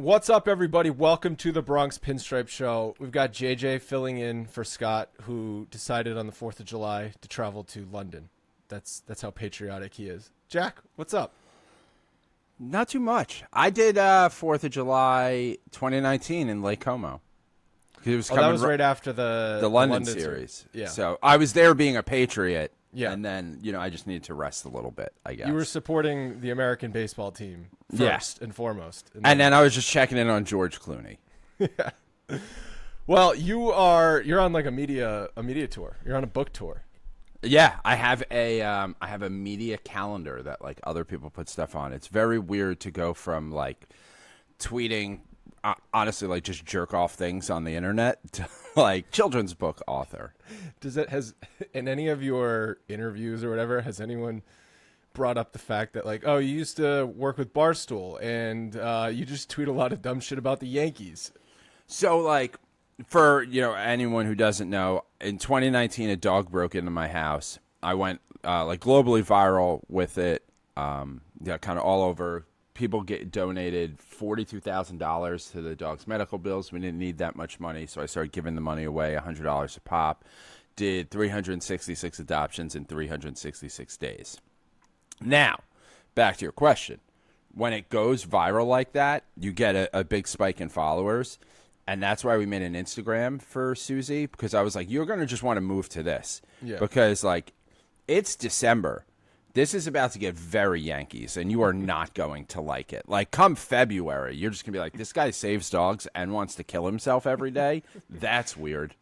What's up, everybody? Welcome to the Bronx Pinstripe Show. We've got JJ filling in for Scott, who decided on the 4th of July to travel to London. That's how patriotic he is. Jack, what's up? Not too much. I did 4th of July 2019 in Lake Como. It was that was right after the London series. Yeah. So I was there being a patriot. Yeah. And then, I just needed to rest a little bit, I guess. You were supporting the American baseball team first and foremost. And then I was just checking in on George Clooney. Yeah. Well, you're on like a media tour. You're on a book tour. Yeah, I have a media calendar that like other people put stuff on. It's very weird to go from like tweeting honestly like just jerk off things on the internet to like children's book author. Has in any of your interviews or whatever, has anyone brought up the fact that like, oh, you used to work with Barstool and you just tweet a lot of dumb shit about the Yankees? So like for anyone who doesn't know, in 2019 a dog broke into my house. I went like globally viral with it, kind of all over. People donated $42,000 to the dog's medical bills. We didn't need that much money, so I started giving the money away, $100 a pop. Did 366 adoptions in 366 days. Now, back to your question. When it goes viral like that, you get a big spike in followers, and that's why we made an Instagram for Susie, because I was like, you're going to just want to move to this. Yeah. Because, like, it's December. This is about to get very Yankees, and you are not going to like it. Like, come February, you're just going to be like, this guy saves dogs and wants to kill himself every day? That's weird.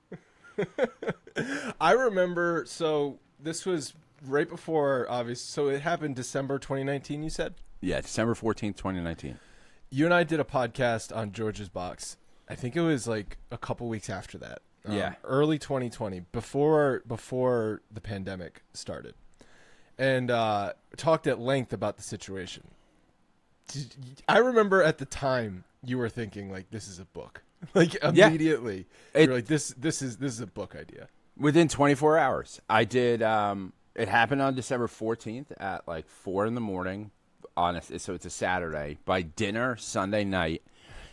I remember, so this was right before, obviously, so it happened December 2019, you said? Yeah, December 14th, 2019. You and I did a podcast on George's Box. I think it was like a couple weeks after that. Yeah. Early 2020, before the pandemic started. And talked at length about the situation. I remember at the time you were thinking like, this is a book. Like immediately, you're like, this is a book idea. Within 24 hours, I did. It happened on December 14th at like 4 a.m. So it's a Saturday. By dinner Sunday night,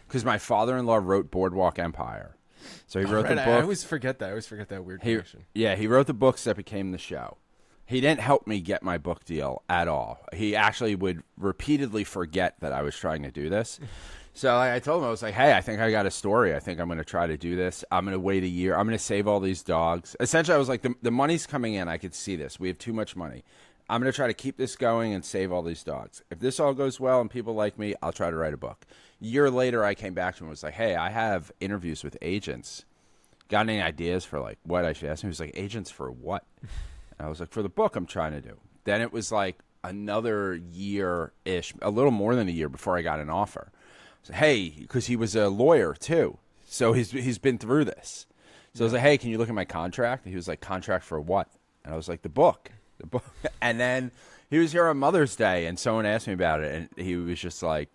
because my father-in-law wrote Boardwalk Empire, so he wrote the book. I always forget that. Weird connection. He wrote the books that became the show. He didn't help me get my book deal at all. He actually would repeatedly forget that I was trying to do this. So I told him, I was like, hey, I think I got a story. I think I'm going to try to do this. I'm going to wait a year. I'm going to save all these dogs. Essentially, I was like, the money's coming in. I could see this. We have too much money. I'm going to try to keep this going and save all these dogs. If this all goes well and people like me, I'll try to write a book. A year later, I came back to him and was like, hey, I have interviews with agents. Got any ideas for like what I should ask him? He was like, agents for what? I was like, for the book I'm trying to do. Then it was like another year-ish, a little more than a year before I got an offer. So, hey, because he was a lawyer too, so he's been through this. So I was like, hey, can you look at my contract? And he was like, contract for what? And I was like, the book. And then he was here on Mother's Day, and someone asked me about it, and he was just like,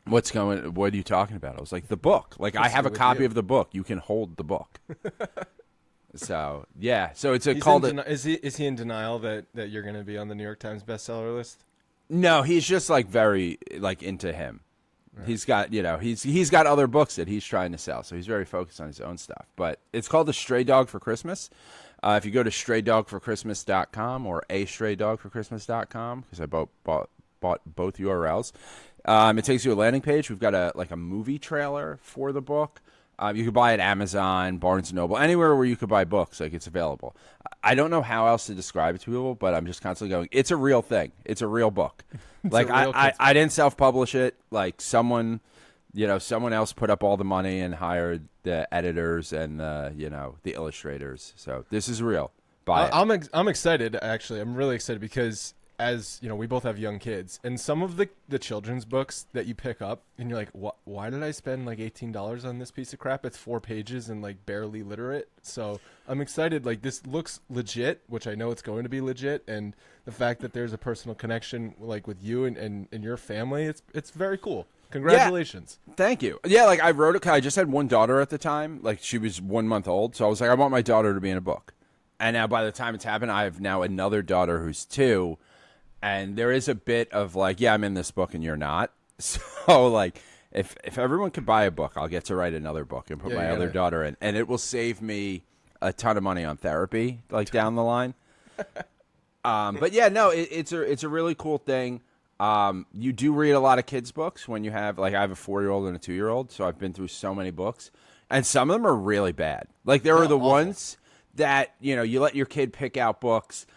what are you talking about? I was like, the book. Like, I have a copy of the book. You can hold the book. So yeah, so it's called. Is he in denial that you're going to be on the New York Times bestseller list? No, he's just like very like into him. Right. He's got he's got other books that he's trying to sell, so he's very focused on his own stuff. But it's called The Stray Dog for Christmas. If you go to straydogforchristmas.com or astraydogforchristmas.com, because I bought both URLs, it takes you to a landing page. We've got a movie trailer for the book. You could buy it at Amazon, Barnes & Noble, anywhere where you could buy books. Like, it's available. I don't know how else to describe it to people, but I'm just constantly going, it's a real thing. It's a real book. Like, I didn't self-publish it. Like, someone else put up all the money and hired the editors and, the illustrators. So this is real. Buy it. I'm excited, actually. I'm really excited because, as you know, we both have young kids, and some of the children's books that you pick up and you're like, why did I spend like $18 on this piece of crap? It's 4 pages and like barely literate. So I'm excited. Like, this looks legit, which I know it's going to be legit, and the fact that there's a personal connection like with you and your family, it's very cool. Congratulations. Yeah, thank you. Yeah, like I wrote it. I just had one daughter at the time. Like, she was 1 month old, so I was like, I want my daughter to be in a book. And now by the time it's happened, I have now another daughter who's 2. And there is a bit of like, yeah, I'm in this book and you're not. So like, if everyone could buy a book, I'll get to write another book and put Yeah, my you other gotta- daughter in, and it will save me a ton of money on therapy, like down the line. But yeah, no, it's a really cool thing. You do read a lot of kids' books when you have, like, I have a 4-year-old and a 2-year-old, so I've been through so many books, and some of them are really bad. Like, there are the awful. ones that, you know, you let your kid pick out books,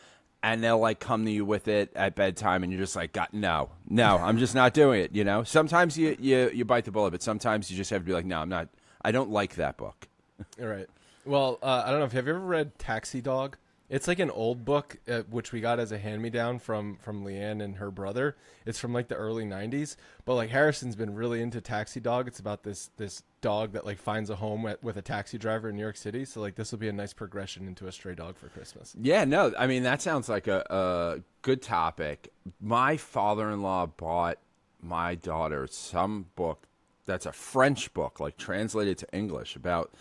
and they'll, like, come to you with it at bedtime, and you're just like, God, no, I'm just not doing it, you know? Sometimes you bite the bullet, but sometimes you just have to be like, no, I don't like that book. All right. Well, I don't know if have you ever read Taxi Dog? It's like an old book which we got as a hand-me-down from Leanne and her brother. It's from like the early 90s. But like Harrison's been really into Taxi Dog. It's about this dog that like finds a home with a taxi driver in New York City. So like this will be a nice progression into a stray dog for Christmas. Yeah, no, I mean, that sounds like a good topic. My father-in-law bought my daughter some book that's a French book, like translated to English, about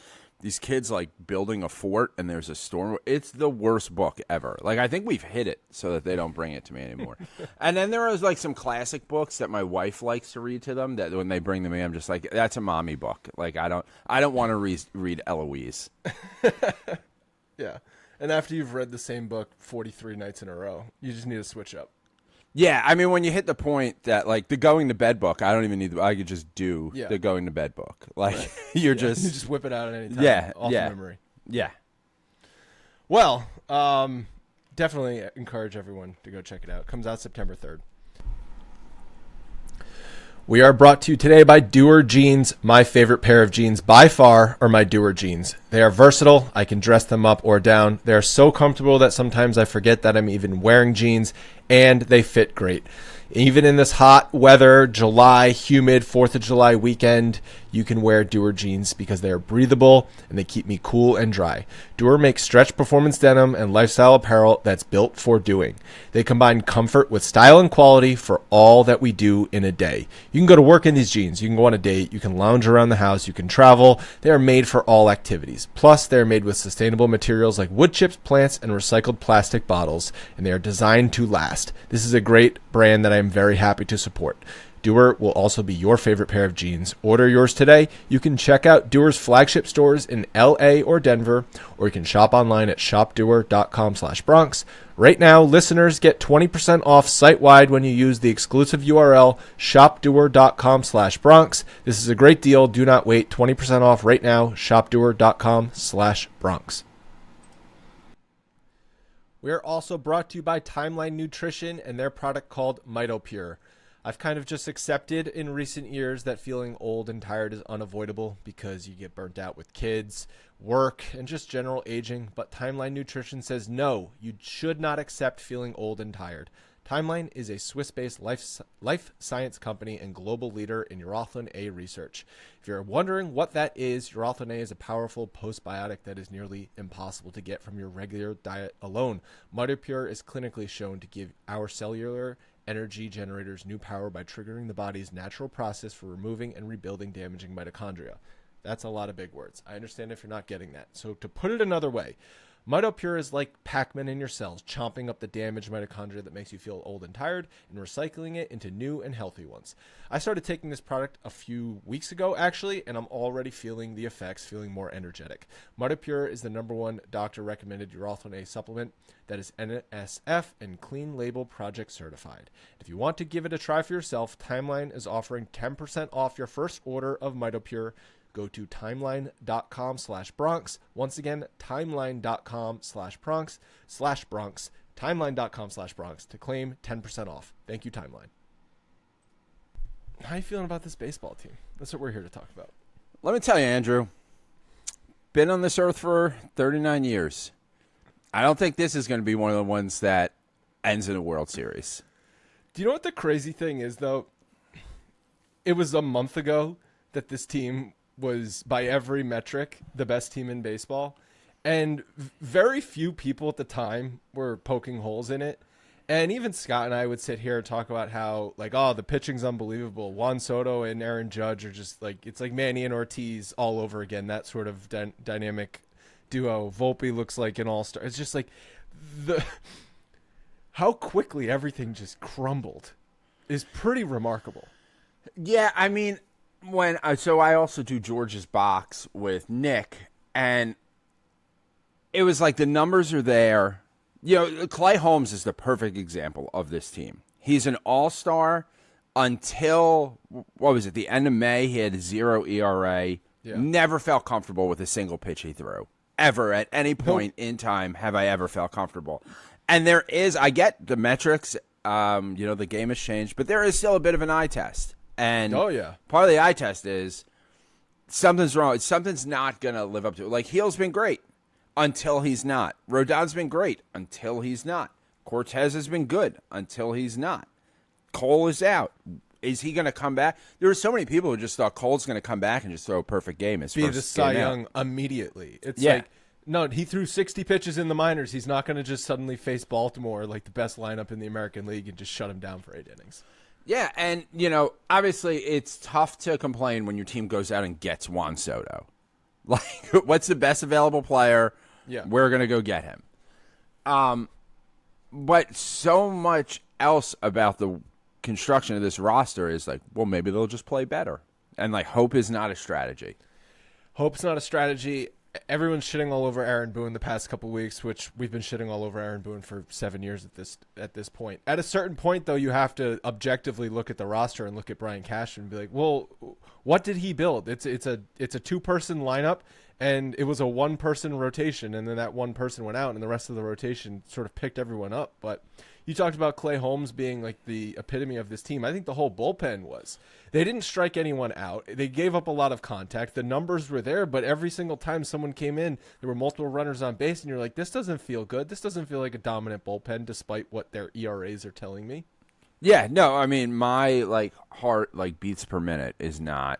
these kids like building a fort and there's a storm. It's the worst book ever. Like, I think we've hit it so that they don't bring it to me anymore. And then there is like some classic books that my wife likes to read to them that when they bring them in, I'm just like, that's a mommy book. Like, I don't want to read Eloise. Yeah. And after you've read the same book 43 nights in a row, you just need to switch up. Yeah, I mean, when you hit the point that, like, the going to bed book, I don't even need I could just do Yeah. the going to bed book. Like, you're You just just whip it out at any time. Yeah, Off yeah. memory. yeah. Well, definitely encourage everyone to go check it out. It comes out September 3rd. We are brought to you today by Doer Jeans. My favorite pair of jeans by far are my Doer jeans. They are versatile. I can dress them up or down. They are so comfortable that sometimes I forget that I'm even wearing jeans, and they fit great. Even in this hot weather, July, humid 4th of July weekend, you can wear Doer jeans because they are breathable and they keep me cool and dry. Doer makes stretch performance denim and lifestyle apparel that's built for doing. They combine comfort with style and quality for all that we do in a day. You can go to work in these jeans. You can go on a date. You can lounge around the house. You can travel. They are made for all activities. Plus, they're made with sustainable materials like wood chips, plants, and recycled plastic bottles, and they are designed to last. This is a great brand that I am very happy to support. Doer will also be your favorite pair of jeans. Order yours today. You can check out Doer's flagship stores in LA or Denver, or you can shop online at shopdoer.com/Bronx. Right now, listeners get 20% off site-wide when you use the exclusive URL shopdoer.com/Bronx. This is a great deal. Do not wait. 20% off right now. shopdoer.com/Bronx. We are also brought to you by Timeline Nutrition and their product called MitoPure. I've kind of just accepted in recent years that feeling old and tired is unavoidable because you get burnt out with kids, work, and just general aging. But Timeline Nutrition says no, you should not accept feeling old and tired. Timeline is a Swiss-based life science company and global leader in urolithin A research. If you're wondering what that is, urolithin A is a powerful postbiotic that is nearly impossible to get from your regular diet alone. MitoPure is clinically shown to give our cellular energy generators new power by triggering the body's natural process for removing and rebuilding damaging mitochondria. That's a lot of big words. I understand if you're not getting that. So to put it another way, MitoPure is like Pac-Man in your cells, chomping up the damaged mitochondria that makes you feel old and tired and recycling it into new and healthy ones. I started taking this product a few weeks ago, actually, and I'm already feeling the effects, feeling more energetic. MitoPure is the #1 doctor-recommended urolithin A supplement that is NSF and Clean Label Project certified. If you want to give it a try for yourself, Timeline is offering 10% off your first order of MitoPure. Go to timeline.com/Bronx. Once again, timeline.com/Bronx, timeline.com/Bronx to claim 10% off. Thank you, Timeline. How are you feeling about this baseball team? That's what we're here to talk about. Let me tell you, Andrew, been on this earth for 39 years. I don't think this is going to be one of the ones that ends in a World Series. Do you know what the crazy thing is, though? It was a month ago that this team was, by every metric, the best team in baseball. And very few people at the time were poking holes in it. And even Scott and I would sit here and talk about how, like, oh, the pitching's unbelievable. Juan Soto and Aaron Judge are just like, it's like Manny and Ortiz all over again, that sort of dynamic duo. Volpe looks like an all-star. It's just like how quickly everything just crumbled is pretty remarkable. Yeah, I mean, So I also do George's box with Nick, and it was like the numbers are there. Clay Holmes is the perfect example of this team. He's an all-star until, what was it, the end of May. He had 0 ERA. Yeah. Never felt comfortable with a single pitch he threw. Ever, at any point in time, have I ever felt comfortable. And I get the metrics, the game has changed, but there is still a bit of an eye test. And part of the eye test is something's wrong. Something's not going to live up to it. Like, Heal's been great until he's not. Rodon's been great until he's not. Cortez has been good until he's not. Cole is out. Is he going to come back? There were so many people who just thought Cole's going to come back and just throw a perfect game. Be the Cy Young immediately. It's like, no, he threw 60 pitches in the minors. He's not going to just suddenly face Baltimore, like the best lineup in the American League, and just shut him down for 8 innings. Yeah, and, obviously it's tough to complain when your team goes out and gets Juan Soto. Like, what's the best available player? Yeah. We're going to go get him. But so much else about the construction of this roster is like, well, maybe they'll just play better. And, like, hope is not a strategy. Hope's not a strategy. Everyone's shitting all over Aaron Boone the past couple weeks, which we've been shitting all over Aaron Boone for 7 years at this point. At a certain point, though, you have to objectively look at the roster and look at Brian Cashman and be like, well, what did he build? It's a 2-person lineup, and it was a 1-person rotation, and then that one person went out, and the rest of the rotation sort of picked everyone up. But you talked about Clay Holmes being like the epitome of this team. I think the whole bullpen was. They didn't strike anyone out. They gave up a lot of contact. The numbers were there, but every single time someone came in, there were multiple runners on base, and you're like, this doesn't feel good. This doesn't feel like a dominant bullpen, despite what their ERAs are telling me. Yeah, no, I mean, my heart beats per minute is not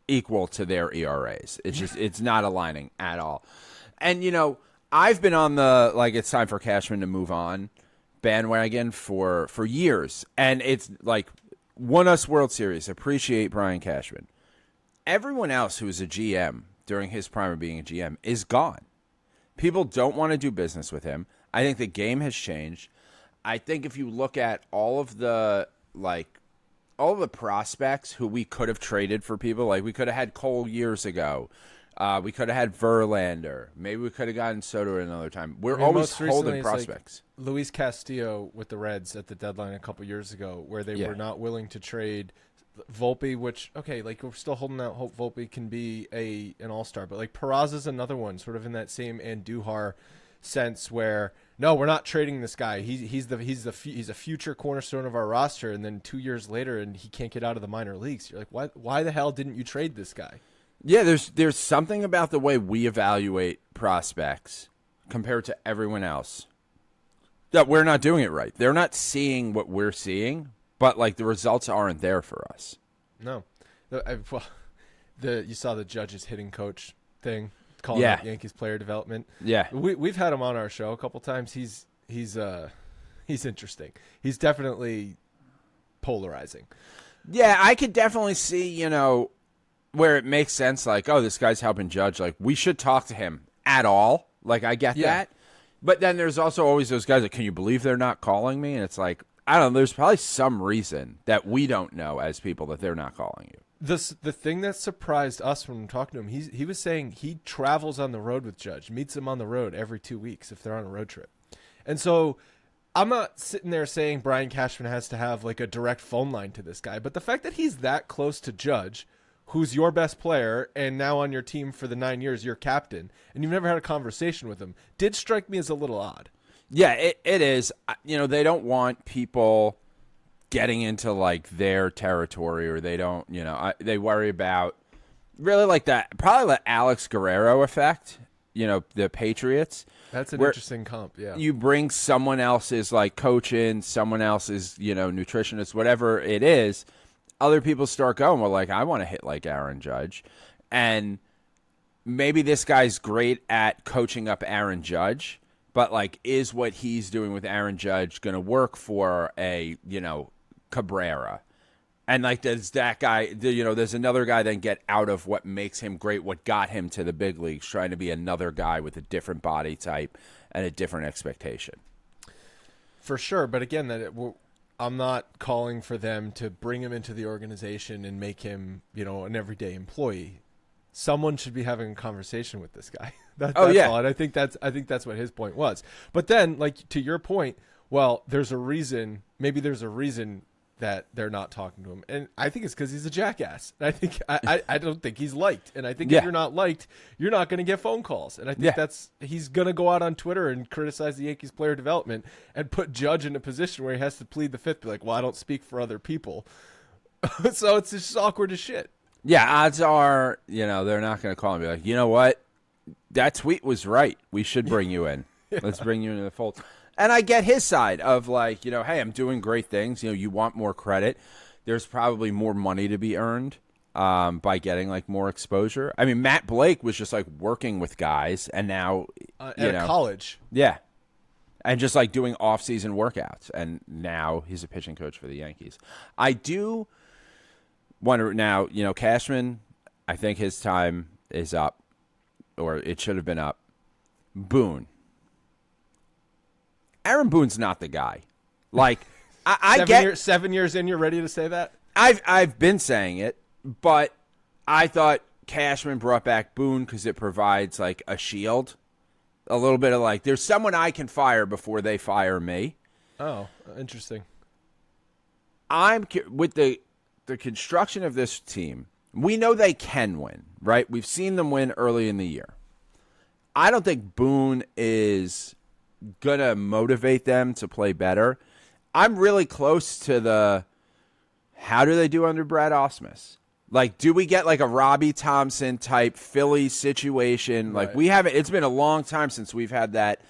equal to their ERAs. It's just it's not aligning at all. And I've been on the it's time for Cashman to move on bandwagon for years, and it's won us World Series. Appreciate Brian Cashman. Everyone else who was a GM during his prime of being a GM is gone. People don't want to do business with him. I think the game has changed. I think if you look at all of the prospects who we could have traded for people, we could have had Cole years ago. We could have had Verlander. Maybe we could have gotten Soto at another time. We're always holding prospects. Luis Castillo with the Reds at the deadline a couple years ago, where they were not willing to trade Volpe, which, we're still holding out hope Volpe can be an all-star. But, Peraza's another one, sort of in that same Andujar sense where, no, we're not trading this guy. He's a future cornerstone of our roster, and then 2 years later, and he can't get out of the minor leagues. You're like, why the hell didn't you trade this guy? Yeah, there's something about the way we evaluate prospects compared to everyone else that we're not doing it right. They're not seeing what we're seeing, but the results aren't there for us. No, you saw the Judge's hitting coach thing, calling out Yankees player development. Yeah, we've had him on our show a couple times. He's interesting. He's definitely polarizing. Yeah, I could definitely see where it makes sense, this guy's helping Judge. We should talk to him at all. I get that. But then there's also always those guys can you believe they're not calling me? And it's I don't know, there's probably some reason that we don't know as people that they're not calling you. The thing that surprised us when talking to him, he was saying he travels on the road with Judge, meets him on the road every 2 weeks if they're on a road trip. And so I'm not sitting there saying Brian Cashman has to have a direct phone line to this guy, but the fact that he's that close to Judge, who's your best player and now on your team for the 9 years, your captain, and you've never had a conversation with him, did strike me as a little odd. Yeah, it is. They don't want people getting into their territory, or they don't, they worry about really that, probably the Alex Guerrero effect, the Patriots. That's an interesting comp, yeah. You bring someone else's coach in, someone else's, nutritionist, whatever it is. Other people start going, well, I want to hit like Aaron Judge. And maybe this guy's great at coaching up Aaron Judge, but, is what he's doing with Aaron Judge going to work for a, Cabrera? And, does that guy, does another guy then get out of what makes him great, what got him to the big leagues, trying to be another guy with a different body type and a different expectation? For sure. But, again, I'm not calling for them to bring him into the organization and make him, an everyday employee. Someone should be having a conversation with this guy. That's all. And I think that's what his point was. But then, like, to your point, well, there's a reason. Maybe there's a reason that they're not talking to him, and I think it's because he's a jackass. And I think I don't think he's liked, and I think if you're not liked, you're not going to get phone calls. And I think he's going to go out on Twitter and criticize the Yankees player development and put Judge in a position where he has to plead the fifth, be like, well, I don't speak for other people. So it's just awkward as shit. Yeah, odds are, they're not going to call and be like, you know what, that tweet was right. We should bring you in. Let's bring you into the fold. And I get his side of like, hey, I'm doing great things. You want more credit. There's probably more money to be earned by getting like more exposure. I mean, Matt Blake was just like working with guys, and now at college, and just like doing off-season workouts, and now he's a pitching coach for the Yankees. I do wonder now. Cashman, I think his time is up, or it should have been up. Boone. Aaron Boone's not the guy. Like, I get 7 years in, you're ready to say that? I've been saying it, but I thought Cashman brought back Boone because it provides like a shield, a little bit of like, there's someone I can fire before they fire me. Oh, interesting. I'm with the construction of this team. We know they can win, right? We've seen them win early in the year. I don't think Boone is gonna motivate them to play better. I'm really close to the how do they do under Brad Ausmus? Like, do we get like a Robbie Thompson type Philly situation? Like, we haven't. It's been a long time since we've had that.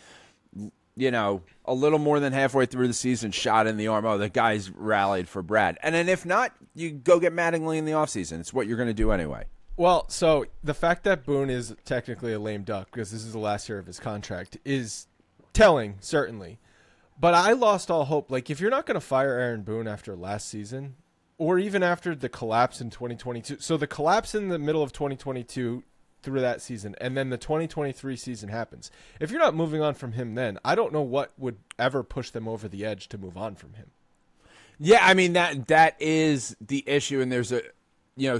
A little more than halfway through the season, shot in the arm. Oh, the guys rallied for Brad. And then if not, you go get Mattingly in the offseason. It's what you're going to do anyway. Well, so the fact that Boone is technically a lame duck because this is the last year of his contract is telling, certainly. But I lost all hope. Like, if you're not going to fire Aaron Boone after last season, or even after the collapse in 2022. So the collapse in the middle of 2022 through that season, and then the 2023 season happens. If you're not moving on from him then, I don't know what would ever push them over the edge to move on from him. Yeah, I mean, that is the issue, and there's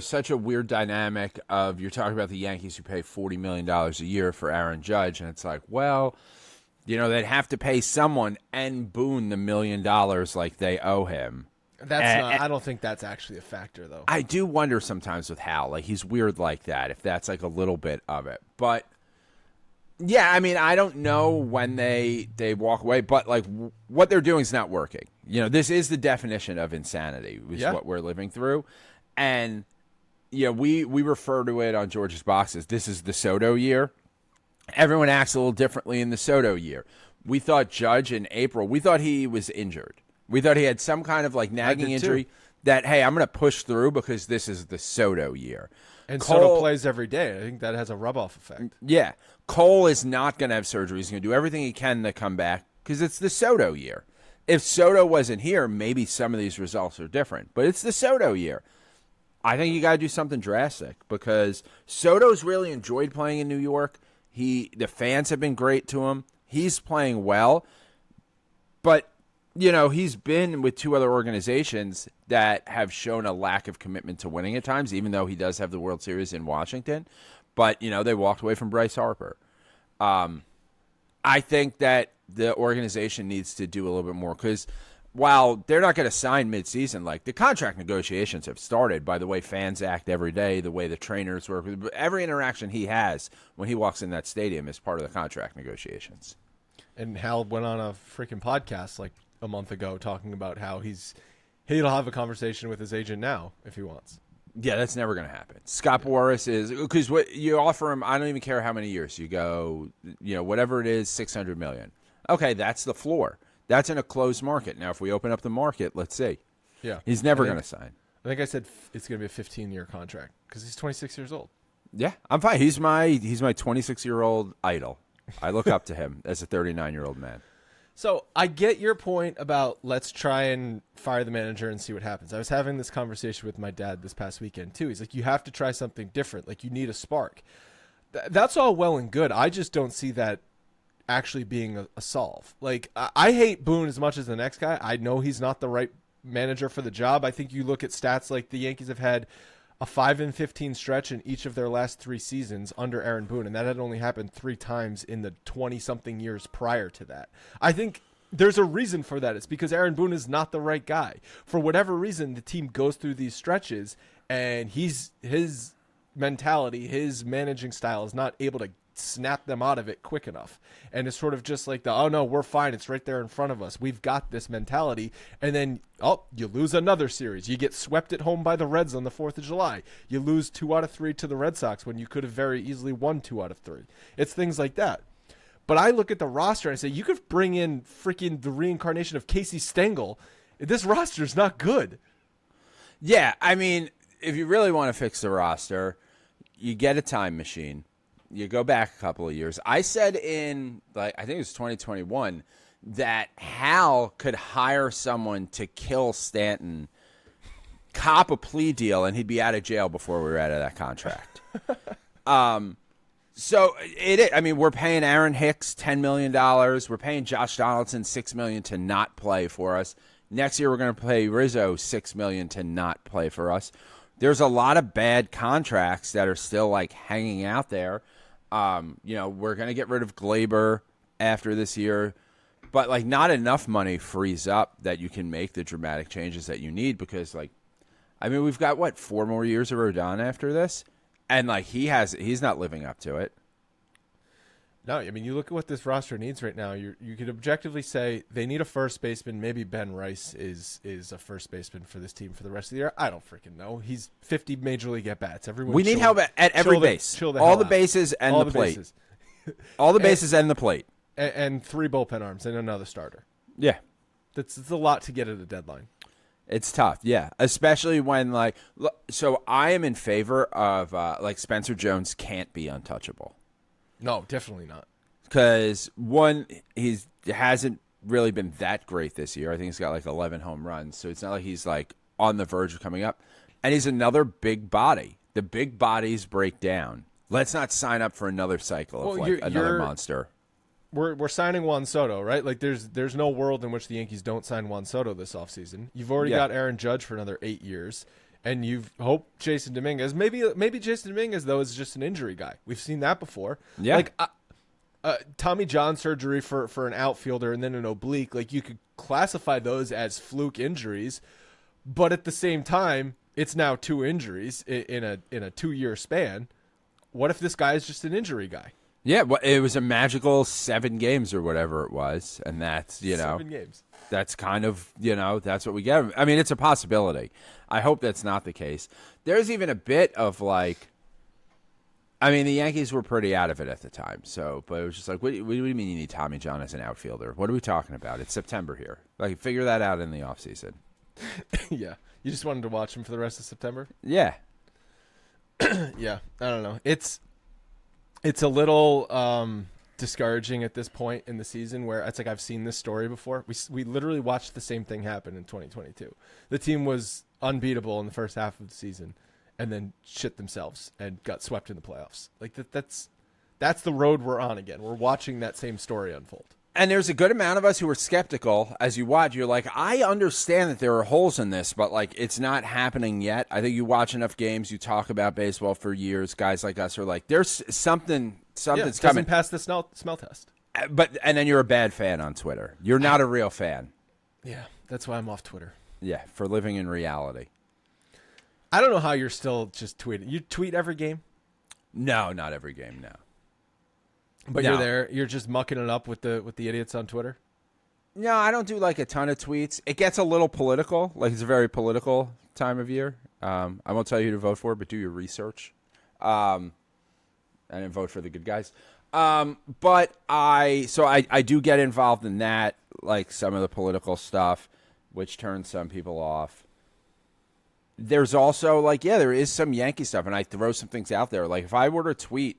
such a weird dynamic of you're talking about the Yankees who pay $40 million a year for Aaron Judge, and it's like, well, they'd have to pay someone and Boone the $1 million like they owe him. I don't think that's actually a factor, though. I do wonder sometimes with Hal. Like, he's weird like that, if that's like a little bit of it. But, yeah, I mean, I don't know when they walk away. But, like, what they're doing is not working. This is the definition of insanity, is what we're living through. And, we refer to it on George's boxes. This is the Soto year. Everyone acts a little differently in the Soto year. We thought Judge in April, we thought he was injured. We thought he had some kind of like nagging injury that, hey, I'm going to push through because this is the Soto year. And Soto plays every day. I think that has a rub-off effect. Yeah. Cole is not going to have surgery. He's going to do everything he can to come back because it's the Soto year. If Soto wasn't here, maybe some of these results are different. But it's the Soto year. I think you got to do something drastic because Soto's really enjoyed playing in New York. The fans have been great to him. He's playing well. But he's been with two other organizations that have shown a lack of commitment to winning at times, even though he does have the World Series in Washington. But, they walked away from Bryce Harper. I think that the organization needs to do a little bit more because while they're not going to sign midseason, like the contract negotiations have started by the way fans act every day, the way the trainers work, every interaction he has when he walks in that stadium is part of the contract negotiations. And Hal went on a freaking podcast like a month ago talking about how he'll have a conversation with his agent now if he wants. Yeah, that's never going to happen. Scott Boras is because what you offer him, I don't even care how many years you go, whatever it is, $600 million. Okay, that's the floor. That's in a closed market. Now, if we open up the market, let's see. Yeah, he's never going to sign. I think I said it's going to be a 15-year contract because he's 26 years old. Yeah, I'm fine. He's my 26-year-old idol. I look up to him as a 39-year-old man. So I get your point about let's try and fire the manager and see what happens. I was having this conversation with my dad this past weekend, too. He's like, you have to try something different. Like, you need a spark. That's all well and good. I just don't see that actually being a solve. Like, I hate Boone as much as the next guy. I know he's not the right manager for the job. I think you look at stats like the Yankees have had a 5-15 stretch in each of their last 3 seasons under Aaron Boone, and that had only happened 3 times in the 20-something years prior to that. I think there's a reason for that. It's because Aaron Boone is not the right guy. For whatever reason, the team goes through these stretches, and his mentality, his managing style is not able to snap them out of it quick enough. And it's sort of just like oh no, we're fine, it's right there in front of us, we've got this mentality. And then you lose another series, you get swept at home by the Reds on the 4th of July, you lose 2 out of 3 to the Red Sox when you could have very easily won 2 out of 3. It's things like that. But I look at the roster and I say, you could bring in freaking the reincarnation of Casey Stengel. This roster is not good. Yeah, I mean, if you really want to fix the roster, you get a time machine. You go back a couple of years. I said in, I think it was 2021, that Hal could hire someone to kill Stanton, cop a plea deal, and he'd be out of jail before we were out of that contract. So I mean, we're paying Aaron Hicks $10 million. We're paying Josh Donaldson $6 million to not play for us. Next year, we're going to pay Rizzo $6 million to not play for us. There's a lot of bad contracts that are still hanging out there. We're going to get rid of Glaber after this year, but not enough money frees up that you can make the dramatic changes that you need because we've got 4 more years of Rodon after this, and he's not living up to it. No, I mean, you look at what this roster needs right now. You could objectively say they need a first baseman. Maybe Ben Rice is a first baseman for this team for the rest of the year. I don't freaking know. He's 50 major league at bats. We need help at every base. All the bases and the plate. All the bases and the plate. And 3 bullpen arms and another starter. Yeah, it's a lot to get at a deadline. It's tough, yeah, especially when so I am in favor of Spencer Jones can't be untouchable. No, definitely not. Because, one, he hasn't really been that great this year. I think he's got 11 home runs. So it's not like he's on the verge of coming up. And he's another big body. The big bodies break down. Let's not sign up for another cycle of another monster. We're signing Juan Soto, right? There's no world in which the Yankees don't sign Juan Soto this offseason. You've already got Aaron Judge for another 8 years. And you've hoped Jason Dominguez. Maybe Jason Dominguez, though, is just an injury guy. We've seen that before. Yeah. Tommy John surgery for an outfielder and then an oblique. You could classify those as fluke injuries. But at the same time, it's now 2 injuries in a 2-year span. What if this guy is just an injury guy? Yeah, well, it was a magical 7 games or whatever it was. And that's, 7 games. That's kind of, that's what we get. I mean, it's a possibility. I hope that's not the case. There's even a bit of the Yankees were pretty out of it at the time. So, but it was just what do you mean you need Tommy John as an outfielder? What are we talking about? It's September here. Figure that out in the offseason. Yeah. You just wanted to watch him for the rest of September? Yeah. Yeah. I don't know. It's a little discouraging at this point in the season where it's I've seen this story before. We literally watched the same thing happen in 2022. The team was unbeatable in the first half of the season and then shit themselves and got swept in the playoffs. That's the road we're on again. We're watching that same story unfold. And there's a good amount of us who are skeptical as you watch. You're I understand that there are holes in this, but it's not happening yet. I think you watch enough games, you talk about baseball for years. Guys like us are there's something's coming. Doesn't pass the smell test. And then you're a bad fan on Twitter. You're not a real fan. Yeah, that's why I'm off Twitter. Yeah, for living in reality. I don't know how you're still just tweeting. You tweet every game? No, not every game, no. But you're there. You're just mucking it up with the idiots on Twitter? No, I don't do a ton of tweets. It gets a little political. It's a very political time of year. I won't tell you who to vote for, but do your research. And then vote for the good guys. But I do get involved in that, some of the political stuff, which turns some people off. There's also there is some Yankee stuff, and I throw some things out there. If I were to tweet,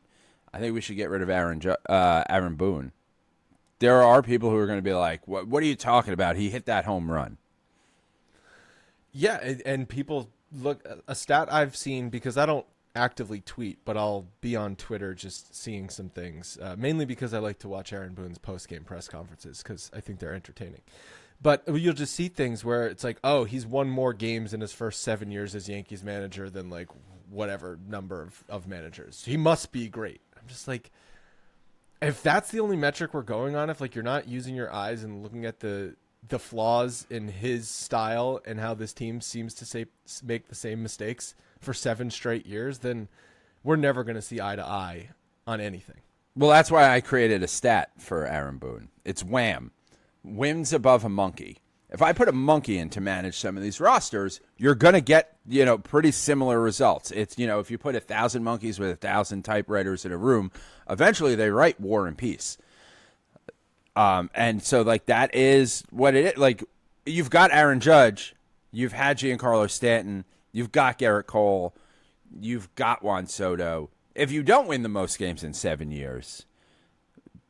I think we should get rid of Aaron Boone. There are people who are going to be what are you talking about? He hit that home run. Yeah, and people look, a stat I've seen, because I don't actively tweet, but I'll be on Twitter just seeing some things, mainly because I like to watch Aaron Boone's post-game press conferences because I think they're entertaining. But you'll just see things where it's like, oh, he's won more games in his first 7 years as Yankees manager than like whatever number of managers. He must be great. I'm just like, if that's the only metric we're going on, if like you're not using your eyes and looking at the flaws in his style and how this team seems to make the same mistakes for 7 straight years, then we're never going to see eye to eye on anything. Well, that's why I created a stat for Aaron Boone. It's wham. Wins above a monkey. If I put a monkey in to manage some of these rosters, you're going to get, pretty similar results. It's, if you put 1,000 monkeys with 1,000 typewriters in a room, eventually they write War and Peace. And so, like, that is what it is. Like, you've got Aaron Judge, you've had Giancarlo Stanton, you've got Garrett Cole, you've got Juan Soto. If you don't win the most games in 7 years,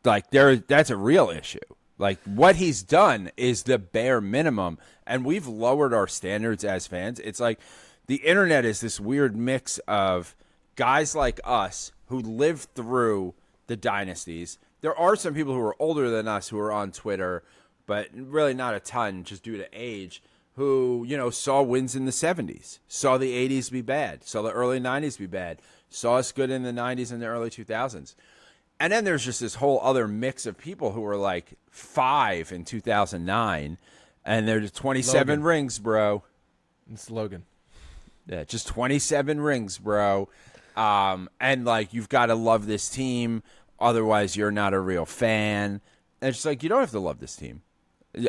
like, that's a real issue. Like, what he's done is the bare minimum, and we've lowered our standards as fans. It's like the internet is this weird mix of guys like us who lived through the dynasties. There are some people who are older than us who are on Twitter, but really not a ton just due to age, who, saw wins in the 70s, saw the 80s be bad, saw the early 90s be bad, saw us good in the 90s and the early 2000s. And then there's just this whole other mix of people who were like 5 in 2009, and they're just 27 rings, bro. It's Logan. Yeah, just 27 rings, bro. And, like, you've got to love this team. Otherwise, you're not a real fan. And it's just like, you don't have to love this team.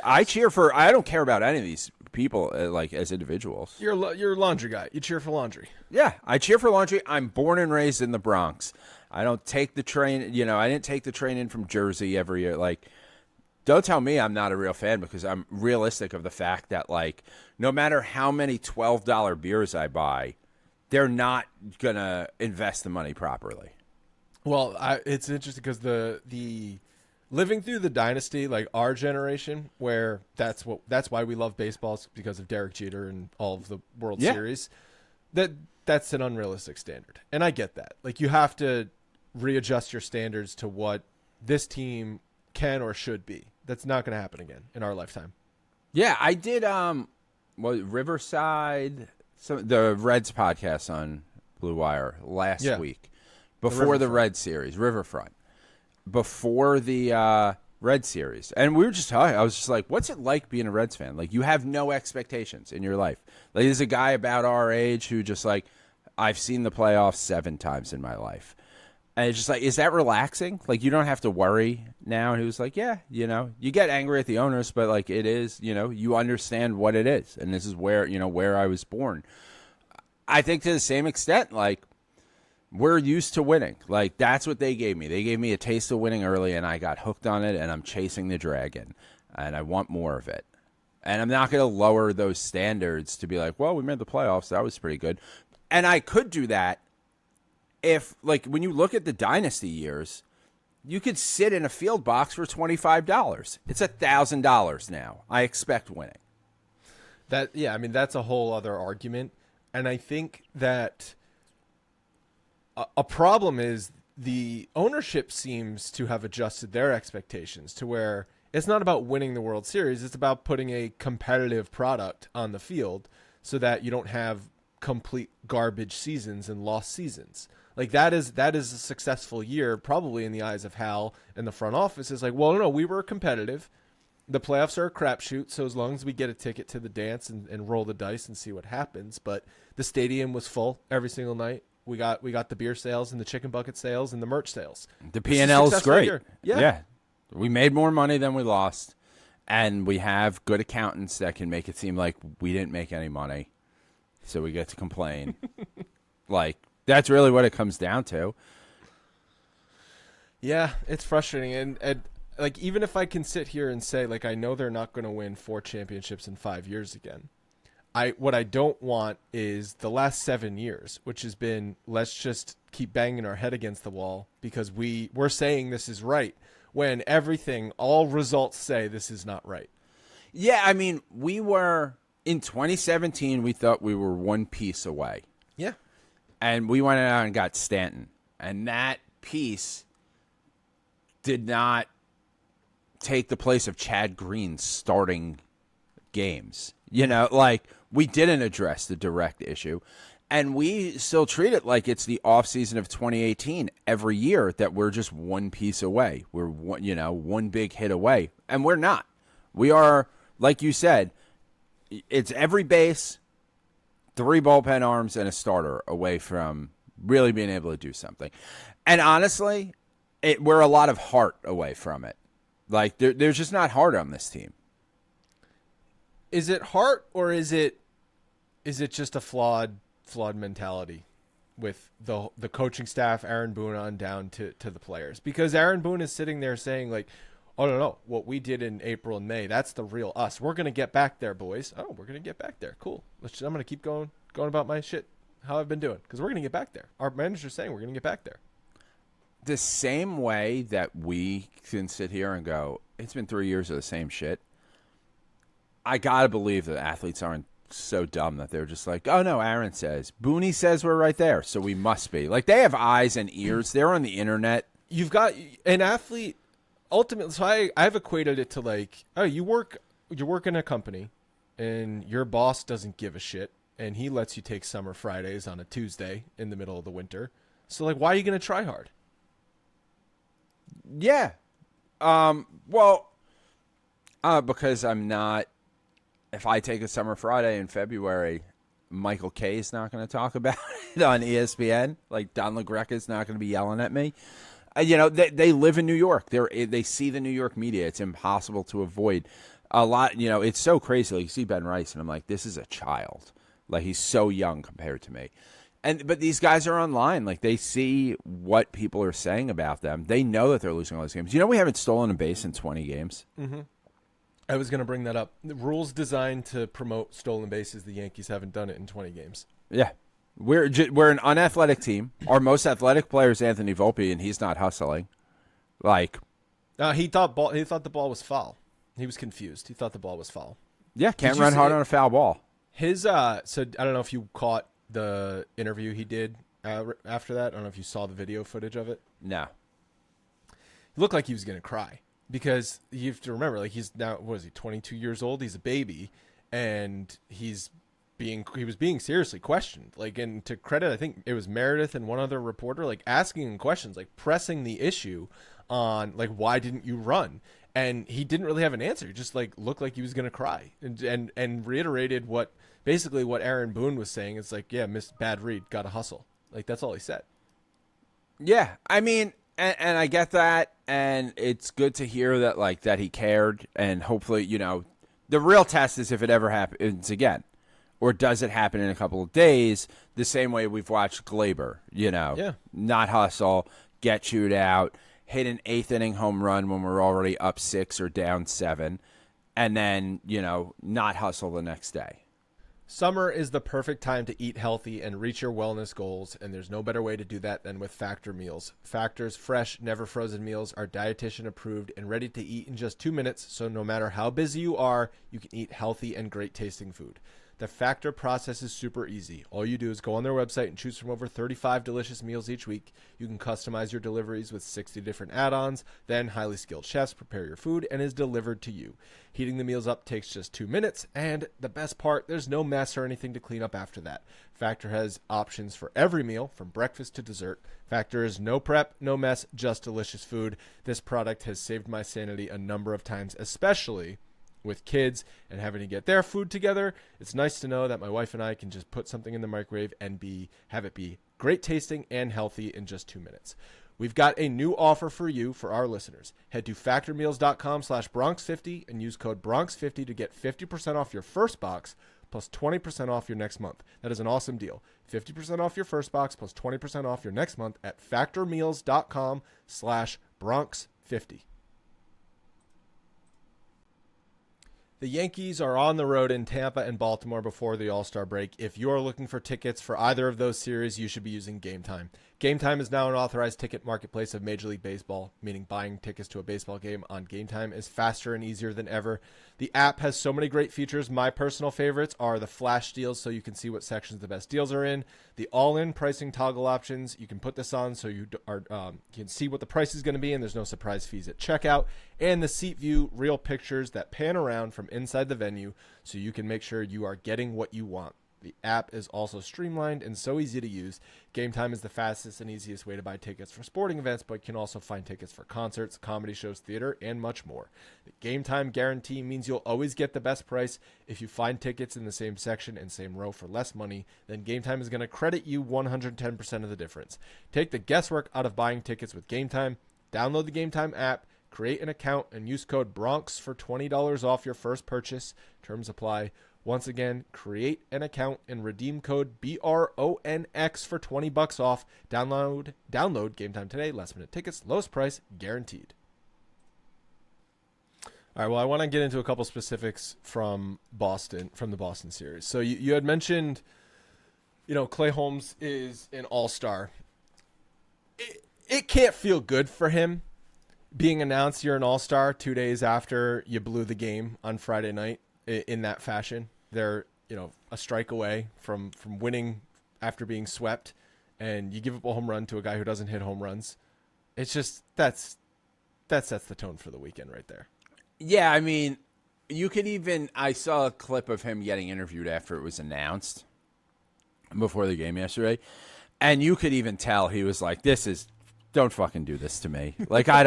I don't care about any of these people, like, as individuals. You're a laundry guy. You cheer for laundry. Yeah, I cheer for laundry. I'm born and raised in the Bronx. I don't take the train. I didn't take the train in from Jersey every year. Like, don't tell me I'm not a real fan, because I'm realistic of the fact that, like, no matter how many $12 beers I buy, they're not going to invest the money properly. Well, it's interesting because the living through the dynasty, like our generation, where that's why we love baseball, because of Derek Jeter and all of the World Series. That's an unrealistic standard, and I get that. Like, you have to readjust your standards to what this team can or should be. That's not going to happen again in our lifetime. Yeah, I did. Riverside, the Reds podcast on Blue Wire last week. Before the Red Series, Riverfront. Before the Red Series. And we were just talking. I was just like, what's it like being a Reds fan? Like, you have no expectations in your life. Like, there's a guy about our age who just, like, I've seen the playoffs 7 times in my life. And it's just like, is that relaxing? Like, you don't have to worry now. And he was like, yeah, you get angry at the owners, but, like, it is, you understand what it is. And this is where, where I was born. I think to the same extent, like, we're used to winning. Like, that's what they gave me. They gave me a taste of winning early, and I got hooked on it, and I'm chasing the dragon, and I want more of it. And I'm not going to lower those standards to be like, well, we made the playoffs. That was pretty good. And I could do that if, like, when you look at the dynasty years, you could sit in a field box for $25. It's $1,000 now. I expect winning. That's a whole other argument. And I think that a problem is the ownership seems to have adjusted their expectations to where it's not about winning the World Series. It's about putting a competitive product on the field so that you don't have complete garbage seasons and lost seasons. Like, that is a successful year, probably in the eyes of Hal and the front office. Is like, well, no, we were competitive. The playoffs are a crapshoot, so as long as we get a ticket to the dance and roll the dice and see what happens. But the stadium was full every single night. We got the beer sales and the chicken bucket sales and the merch sales. The P&L is great. Yeah. We made more money than we lost, and we have good accountants that can make it seem like we didn't make any money, so we get to complain. Like, that's really what it comes down to. Yeah, it's frustrating. And like, even if I can sit here and say, like, I know they're not going to win 4 championships in 5 years again. What I don't want is the last 7 years, which has been, let's just keep banging our head against the wall because we're saying this is right when all results say this is not right. Yeah, I mean, we were, in 2017, we thought we were one piece away. Yeah. and we went out and got Stanton. And that piece did not take the place of Chad Green starting games. You know, like, we didn't address the direct issue. And we still treat it like it's the offseason of 2018 every year, that we're just one piece away. We're one big hit away. And we're not. We are, like you said, it's every base, 3 bullpen arms, and a starter away from really being able to do something. And honestly, we're a lot of heart away from it. Like, there's just not heart on this team. Is it heart, or is it just a flawed mentality with the coaching staff, Aaron Boone on down to the players? Because Aaron Boone is sitting there saying, like, oh, no, what we did in April and May, that's the real us. We're going to get back there, boys. Oh, we're going to get back there. Cool. I'm going to keep going about my shit, how I've been doing, because we're going to get back there. Our manager's saying we're going to get back there. The same way that we can sit here and go, it's been 3 years of the same shit, I got to believe that athletes aren't so dumb that they're just like, oh, no, Aaron says. Booney says we're right there, so we must be. Like, they have eyes and ears. They're on the internet. You've got an athlete, ultimately, so I've equated it to, like, oh, you work in a company, and your boss doesn't give a shit, and he lets you take summer Fridays on a Tuesday in the middle of the winter. So, like, why are you going to try hard? Yeah. Because I'm not. If I take a summer Friday in February, Michael Kay is not going to talk about it on ESPN. Like, Don LaGreca is not going to be yelling at me. They live in New York. They see the New York media. It's impossible to avoid. A lot, it's so crazy. Like, you see Ben Rice, and I'm like, this is a child. Like, he's so young compared to me. But these guys are online. Like, they see what people are saying about them. They know that they're losing all these games. We haven't stolen a base in 20 games. Mm-hmm. I was going to bring that up. The rules designed to promote stolen bases. The Yankees haven't done it in 20 games. Yeah. We're an unathletic team. Our most athletic player is Anthony Volpe, and he's not hustling. Like, he thought the ball was foul. He was confused. He thought the ball was foul. Yeah, can't run hard on a foul ball. His so I don't know if you caught the interview he did after that. I don't know if you saw the video footage of it. No. He looked like he was going to cry, because you have to remember, like, he's now, what is he, 22 years old? He's a baby, and he was being seriously questioned. Like, and to credit, I think it was Meredith and one other reporter, like, asking him questions, like pressing the issue on, like, why didn't you run? And he didn't really have an answer. He just, like, looked like he was going to cry, and reiterated what Aaron Boone was saying. It's like, yeah, missed, bad read, got to hustle. Like, that's all he said. Yeah, I mean, and I get that, and it's good to hear that, like, that he cared, and hopefully, the real test is if it ever happens again, or does it happen in a couple of days, the same way we've watched Glaber, not hustle, get chewed out, hit an 8th inning home run when we're already up 6 or down 7, and then, not hustle the next day. Summer is the perfect time to eat healthy and reach your wellness goals, and there's no better way to do that than with Factor meals. Factor's fresh, never frozen meals are dietitian approved and ready to eat in just 2 minutes, so no matter how busy you are, you can eat healthy and great tasting food. The Factor process is super easy. All you do is go on their website and choose from over 35 delicious meals each week. You can customize your deliveries with 60 different add-ons. Then highly skilled chefs prepare your food and is delivered to you. Heating the meals up takes just 2 minutes, and the best part, there's no mess or anything to clean up after that. Factor has options for every meal, from breakfast to dessert. Factor is no prep, no mess, just delicious food. This product has saved my sanity a number of times, especially with kids and having to get their food together. It's nice to know that my wife and I can just put something in the microwave and have it be great tasting and healthy in just 2 minutes. We've got a new offer for you, for our listeners. Head to factormeals.com/Bronx50 and use code Bronx50 to get 50% off your first box plus 20% off your next month. That is an awesome deal. 50% off your first box plus 20% off your next month at factormeals.com/Bronx50. The Yankees are on the road in Tampa and Baltimore before the All-Star break. If you're looking for tickets for either of those series, you should be using Game Time. Game Time is now an authorized ticket marketplace of Major League Baseball, meaning buying tickets to a baseball game on Game Time is faster and easier than ever. The app has so many great features. My personal favorites are the flash deals, so you can see what sections the best deals are in. The all-in pricing toggle options, you can put this on so you can see what the price is going to be, and there's no surprise fees at checkout. And the seat view, real pictures that pan around from inside the venue, so you can make sure you are getting what you want. The app is also streamlined and so easy to use. Game Time is the fastest and easiest way to buy tickets for sporting events, but you can also find tickets for concerts, comedy shows, theater, and much more. The Game Time guarantee means you'll always get the best price. If you find tickets in the same section and same row for less money, then Game Time is going to credit you 110% of the difference. Take the guesswork out of buying tickets with Game Time. Download the Game Time app, create an account, and use code BRONX for $20 off your first purchase. Terms apply. Once again, create an account and redeem code BRONX for $20 off. Download Game Time today. Last minute tickets, lowest price guaranteed. All right. Well, I want to get into a couple specifics from the Boston series. So you had mentioned, Clay Holmes is an all-star. It can't feel good for him being announced you're an all-star 2 days after you blew the game on Friday night in that fashion. They're, a strike away from winning after being swept, and you give up a home run to a guy who doesn't hit home runs. It's just that sets the tone for the weekend right there. Yeah, I mean, I saw a clip of him getting interviewed after it was announced before the game yesterday, and you could even tell he was like, don't fucking do this to me. Like, I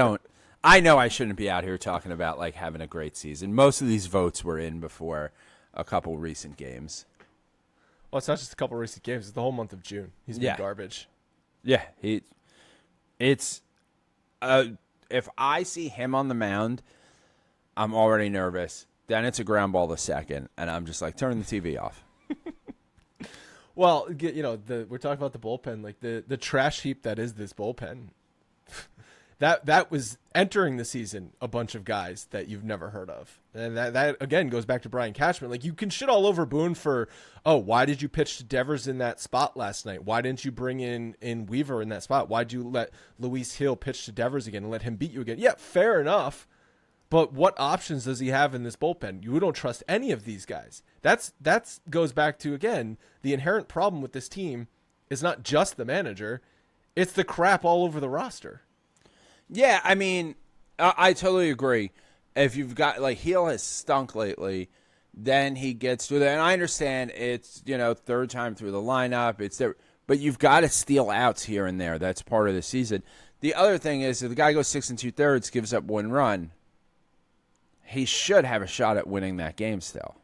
know I shouldn't be out here talking about, like, having a great season. Most of these votes were in before a couple recent games. Well, it's not just a couple recent games. It's the whole month of June. He's been garbage. Yeah. If I see him on the mound, I'm already nervous. Then it's a ground ball to second, and I'm just like, turn the TV off. Well, we're talking about the bullpen, like the trash heap that is this bullpen. That was entering the season a bunch of guys that you've never heard of. And that again goes back to Brian Cashman. Like, you can shit all over Boone for, why did you pitch to Devers in that spot last night? Why didn't you bring in Weaver in that spot? Why'd you let Luis Hill pitch to Devers again and let him beat you again? Yeah, fair enough. But what options does he have in this bullpen? You don't trust any of these guys. That goes back to, again, the inherent problem with this team is not just the manager. It's the crap all over the roster. Yeah, I mean, I totally agree. If you've got, like, Hill has stunk lately, then he gets through that. And I understand it's, third time through the lineup. It's there, but you've got to steal outs here and there. That's part of the season. The other thing is, if the guy goes 6 2/3, gives up 1 run, he should have a shot at winning that game still.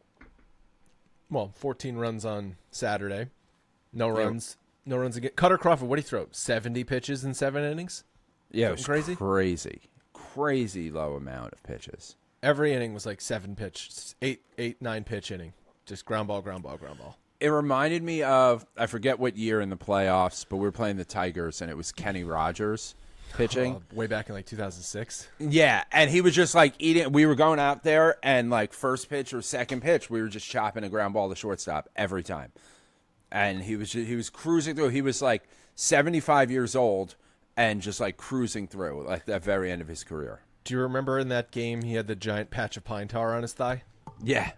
Well, 14 runs on Saturday. No runs. No runs again. Cutter Crawford, what did he throw? 70 pitches in 7 innings? Yeah, it was crazy. Crazy low amount of pitches. Every inning was like 7 pitch, 9 pitch inning. Just ground ball. It reminded me of, I forget what year in the playoffs, but we were playing the Tigers, and it was Kenny Rogers pitching. Way back in like 2006. Yeah, and he was just like eating. We were going out there, and like first pitch or second pitch, we were just chopping a ground ball to shortstop every time. And he was cruising through. He was like 75 years old and just like cruising through, like that very end of his career. Do you remember in that game he had the giant patch of pine tar on his thigh? Yeah.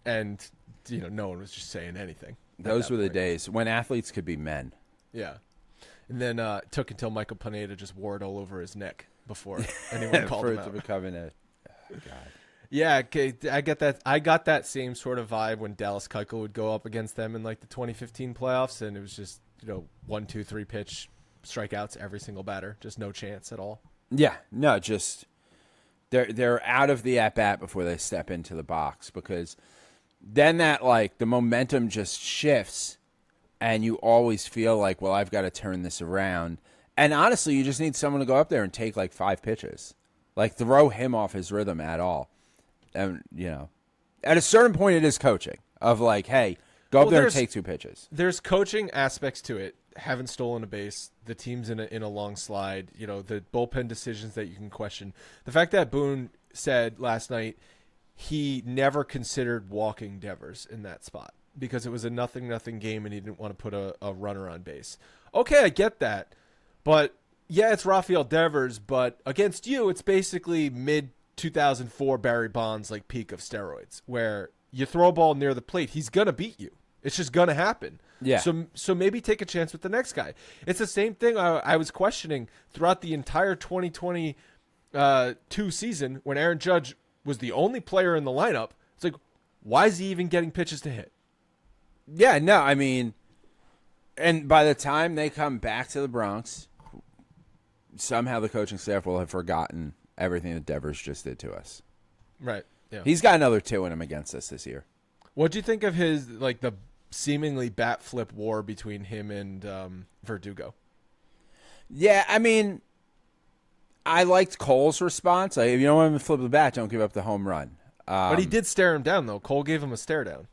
And, no one was just saying anything. Those were the days when athletes could be men. Yeah. And then it took until Michael Pineda just wore it all over his neck before anyone called him out. For it to become oh, God. Yeah, okay, I get that. I got that same sort of vibe when Dallas Keuchel would go up against them in like the 2015 playoffs, and it was just 1, 2, 3 pitch strikeouts every single batter, just no chance at all. Yeah, no, just they're out of the at bat before they step into the box, because then that like the momentum just shifts, and you always feel like, well, I've got to turn this around. And honestly, you just need someone to go up there and take like 5 pitches, like throw him off his rhythm at all. And at a certain point, it is coaching of like, hey, go up there and take 2 pitches. There's coaching aspects to it. Haven't stolen a base. The team's in a long slide. The bullpen decisions that you can question. The fact that Boone said last night he never considered walking Devers in that spot because it was a 0-0 game and he didn't want to put a runner on base. Okay, I get that. But yeah, it's Rafael Devers, but against you, it's basically mid 2004 Barry Bonds like peak of steroids, where you throw a ball near the plate, he's gonna beat you. It's just gonna happen. Yeah. So maybe take a chance with the next guy. It's the same thing I was questioning throughout the entire 2022 season when Aaron Judge was the only player in the lineup. It's like, why is he even getting pitches to hit? Yeah, no, I mean, and by the time they come back to the Bronx, somehow the coaching staff will have forgotten everything that Devers just did to us. Right. Yeah. He's got another 2 in him against us this year. What do you think of his the seemingly bat flip war between him and Verdugo? Yeah, I mean, I liked Cole's response. Like, if you don't want him to flip the bat, don't give up the home run. But he did stare him down, though. Cole gave him a stare down.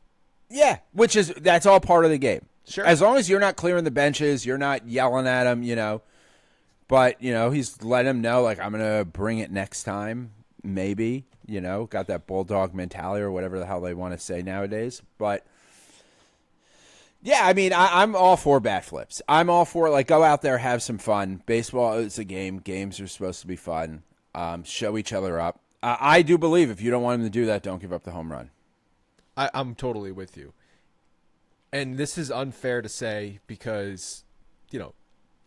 Yeah, that's all part of the game. Sure. As long as you're not clearing the benches, you're not yelling at him, But, he's let him know, like, I'm going to bring it next time, maybe, got that bulldog mentality or whatever the hell they want to say nowadays. But, yeah, I mean, I'm all for bat flips. I'm all for, go out there, have some fun. Baseball is a game. Games are supposed to be fun. Show each other up. I do believe if you don't want him to do that, don't give up the home run. I'm totally with you. And this is unfair to say because,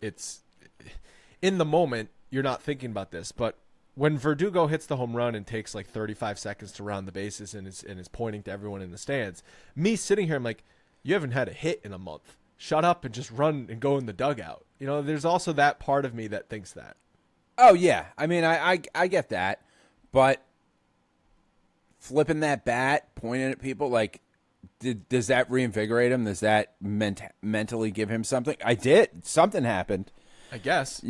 it's in the moment, you're not thinking about this. But when Verdugo hits the home run and takes 35 seconds to round the bases and is pointing to everyone in the stands, me sitting here, I'm like, you haven't had a hit in a month. Shut up and just run and go in the dugout. There's also that part of me that thinks that. Oh, yeah. I mean, I get that. But flipping that bat, pointing at people, does that reinvigorate him? Does that mentally give him something? I did. Something happened. I guess.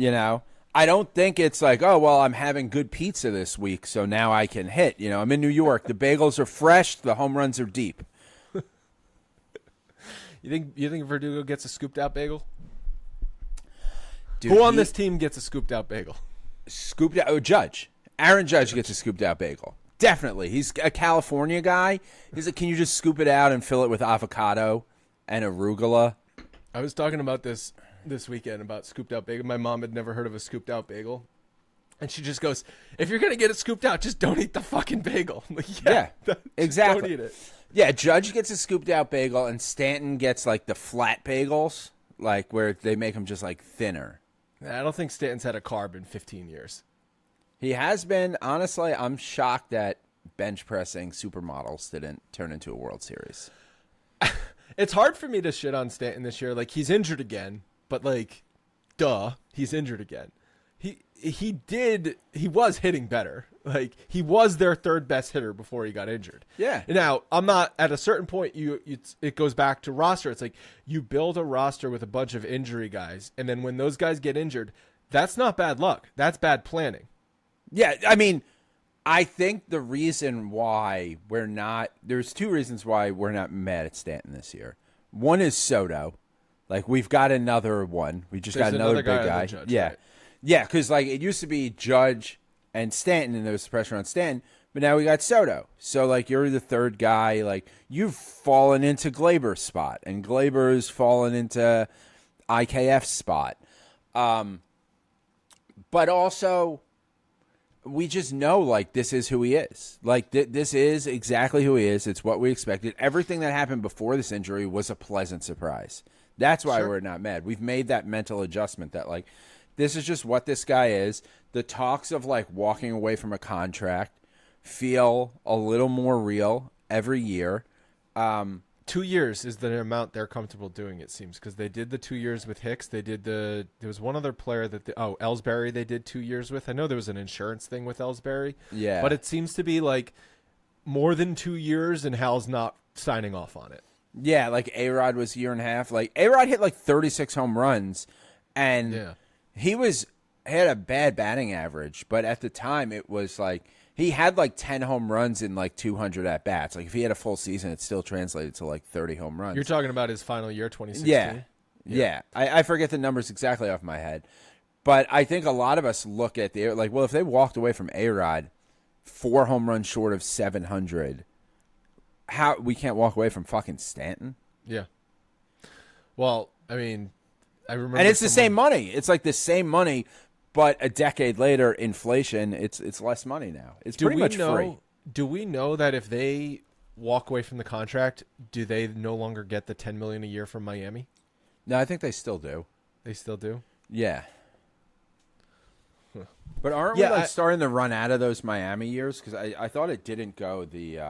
I don't think it's like, oh, well, I'm having good pizza this week, so now I can hit. I'm in New York. The bagels are fresh. The home runs are deep. You think Verdugo gets a scooped out bagel? Dude, who on this team gets a scooped out bagel? Scooped out? Oh, Judge. Aaron Judge gets a scooped out bagel. Definitely. He's a California guy. He's like, can you just scoop it out and fill it with avocado and arugula? I was talking about this weekend about scooped out bagel. My mom had never heard of a scooped out bagel. And she just goes, if you're going to get it scooped out, just don't eat the fucking bagel. I'm like, yeah, exactly. Don't eat it. Yeah, Judge gets a scooped out bagel and Stanton gets the flat bagels, where they make them just thinner. I don't think Stanton's had a carb in 15 years. He has been. Honestly, I'm shocked that bench pressing supermodels didn't turn into a World Series. It's hard for me to shit on Stanton this year. He's injured again, but duh, he's injured again. He was hitting better. He was their third best hitter before he got injured. Yeah. Now, I'm not at a certain point it goes back to roster. It's you build a roster with a bunch of injury guys, and then when those guys get injured, that's not bad luck. That's bad planning. Yeah, I mean, I think the reason why there's two reasons why we're not mad at Stanton this year. One is Soto. We've got another one. We just got another big guy. Judge, yeah. Right? Yeah, because it used to be Judge and Stanton, and there was pressure on Stanton, but now we got Soto. So, you're the third guy. You've fallen into Glaber's spot, and Glaber's fallen into IKF's spot. But also, we just know, this is who he is. This is exactly who he is. It's what we expected. Everything that happened before this injury was a pleasant surprise. That's why we're not mad. We've made that mental adjustment that, this is just what this guy is. The talks of, walking away from a contract feel a little more real every year. 2 years is the amount they're comfortable doing, it seems, because they did the 2 years with Hicks. They did there was one other player Ellsbury they did 2 years with. I know there was an insurance thing with Ellsbury. Yeah. But it seems to be more than 2 years, and Hal's not signing off on it. Yeah, A-Rod was a year and a half. A-Rod hit 36 home runs, and he had a bad batting average, but at the time it was he had 10 home runs in 200 at bats. If he had a full season, it still translated to 30 home runs. You're talking about his final year, 2016. Yeah. I forget the numbers exactly off my head, but I think a lot of us look at well, if they walked away from A-Rod, 4 home runs short of 700. How we can't walk away from fucking Stanton? Yeah. Well, I mean, I remember, and it's the same money. It's like the same money, but a decade later, inflation. It's less money now. It's pretty much free. Do we know that if they walk away from the contract, do they no longer get the $10 million a year from Miami? No, I think they still do. They still do. Yeah. But aren't we starting to run out of those Miami years? Because I thought it didn't go the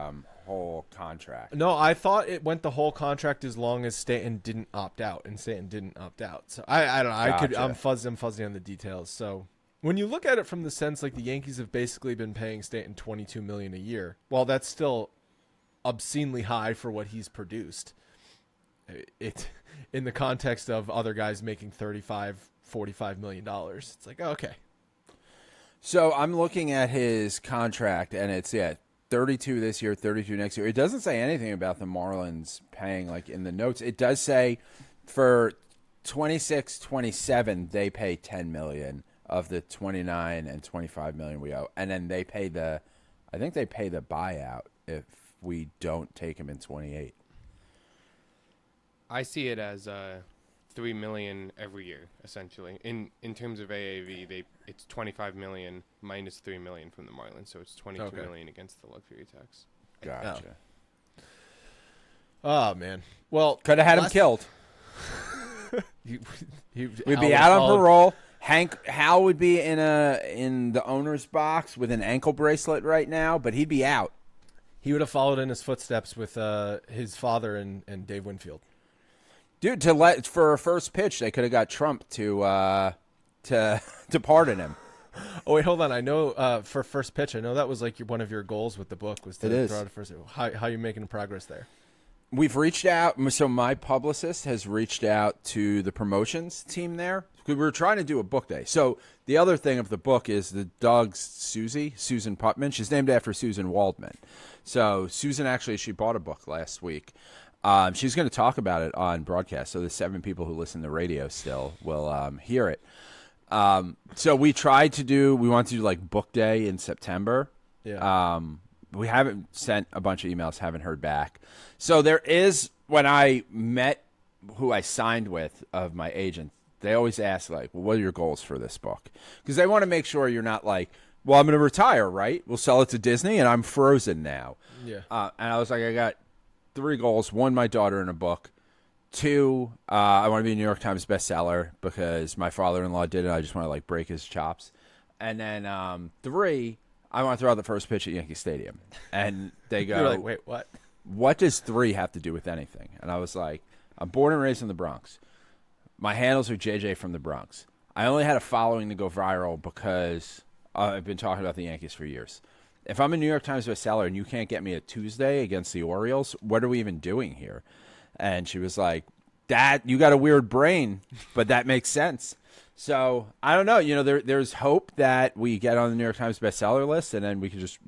whole contract. No, I thought it went the whole contract as long as Stanton didn't opt out, and Stanton didn't opt out. So I don't know. Gotcha. I'm fuzzy on the details. So when you look at it from the sense like the Yankees have basically been paying Stanton $22 million a year, while that's still obscenely high for what he's produced, it in the context of other guys making $35-45 million, it's like, okay. So I'm looking at his contract, and it's 32 this year, 32 next year. It doesn't say anything about the Marlins paying, like, in the notes. It does say for 26-27 they pay $10 million of the $29 and $25 million we owe, and then they pay the buyout if we don't take him in 28. I see it as $3 million every year, essentially. In terms of AAV, it's $25 million minus $3 million from the Marlins, so it's $22 million against the luxury tax. Gotcha. Oh man. Well, could have had him killed. We'd be out on parole. Hal would be in the owner's box with an ankle bracelet right now, but he'd be out. He would have followed in his footsteps with his father and Dave Winfield. Dude, for a first pitch, they could have got Trump to pardon him. Oh wait, hold on. I know for first pitch, I know that was like one of your goals with the book was to throw out a first. How are you making progress there? We've reached out. So my publicist has reached out to the promotions team there. We were trying to do a book day. So the other thing of the book is the dog's Susan Putman. She's named after Susan Waldman. So Susan she bought a book last week. She's going to talk about it on broadcast, so the 7 people who listen to radio still will hear it. So we wanted to do like book day in September. Yeah. We haven't sent a bunch of emails, haven't heard back. So there is, when I met who I signed with of my agent, they always ask, like, well, what are your goals for this book? Because they want to make sure you're not like, well, I'm going to retire, right? We'll sell it to Disney, and I'm frozen now. Yeah. And I was like, I got 3 goals. 1, my daughter in a book. 2, I want to be a New York Times bestseller because my father-in-law did it. I just want to, like, break his chops. And then 3, I want to throw out the first pitch at Yankee Stadium. And they go, You're like, wait, what? What does 3 have to do with anything? And I was like, I'm born and raised in the Bronx. My handles are JJ from the Bronx. I only had a following to go viral because I've been talking about the Yankees for years. If I'm a New York Times bestseller and you can't get me a Tuesday against the Orioles, what are we even doing here? And she was like, "That you got a weird brain, but that makes sense." So I don't know. There's hope that we get on the New York Times bestseller list, and then we can just,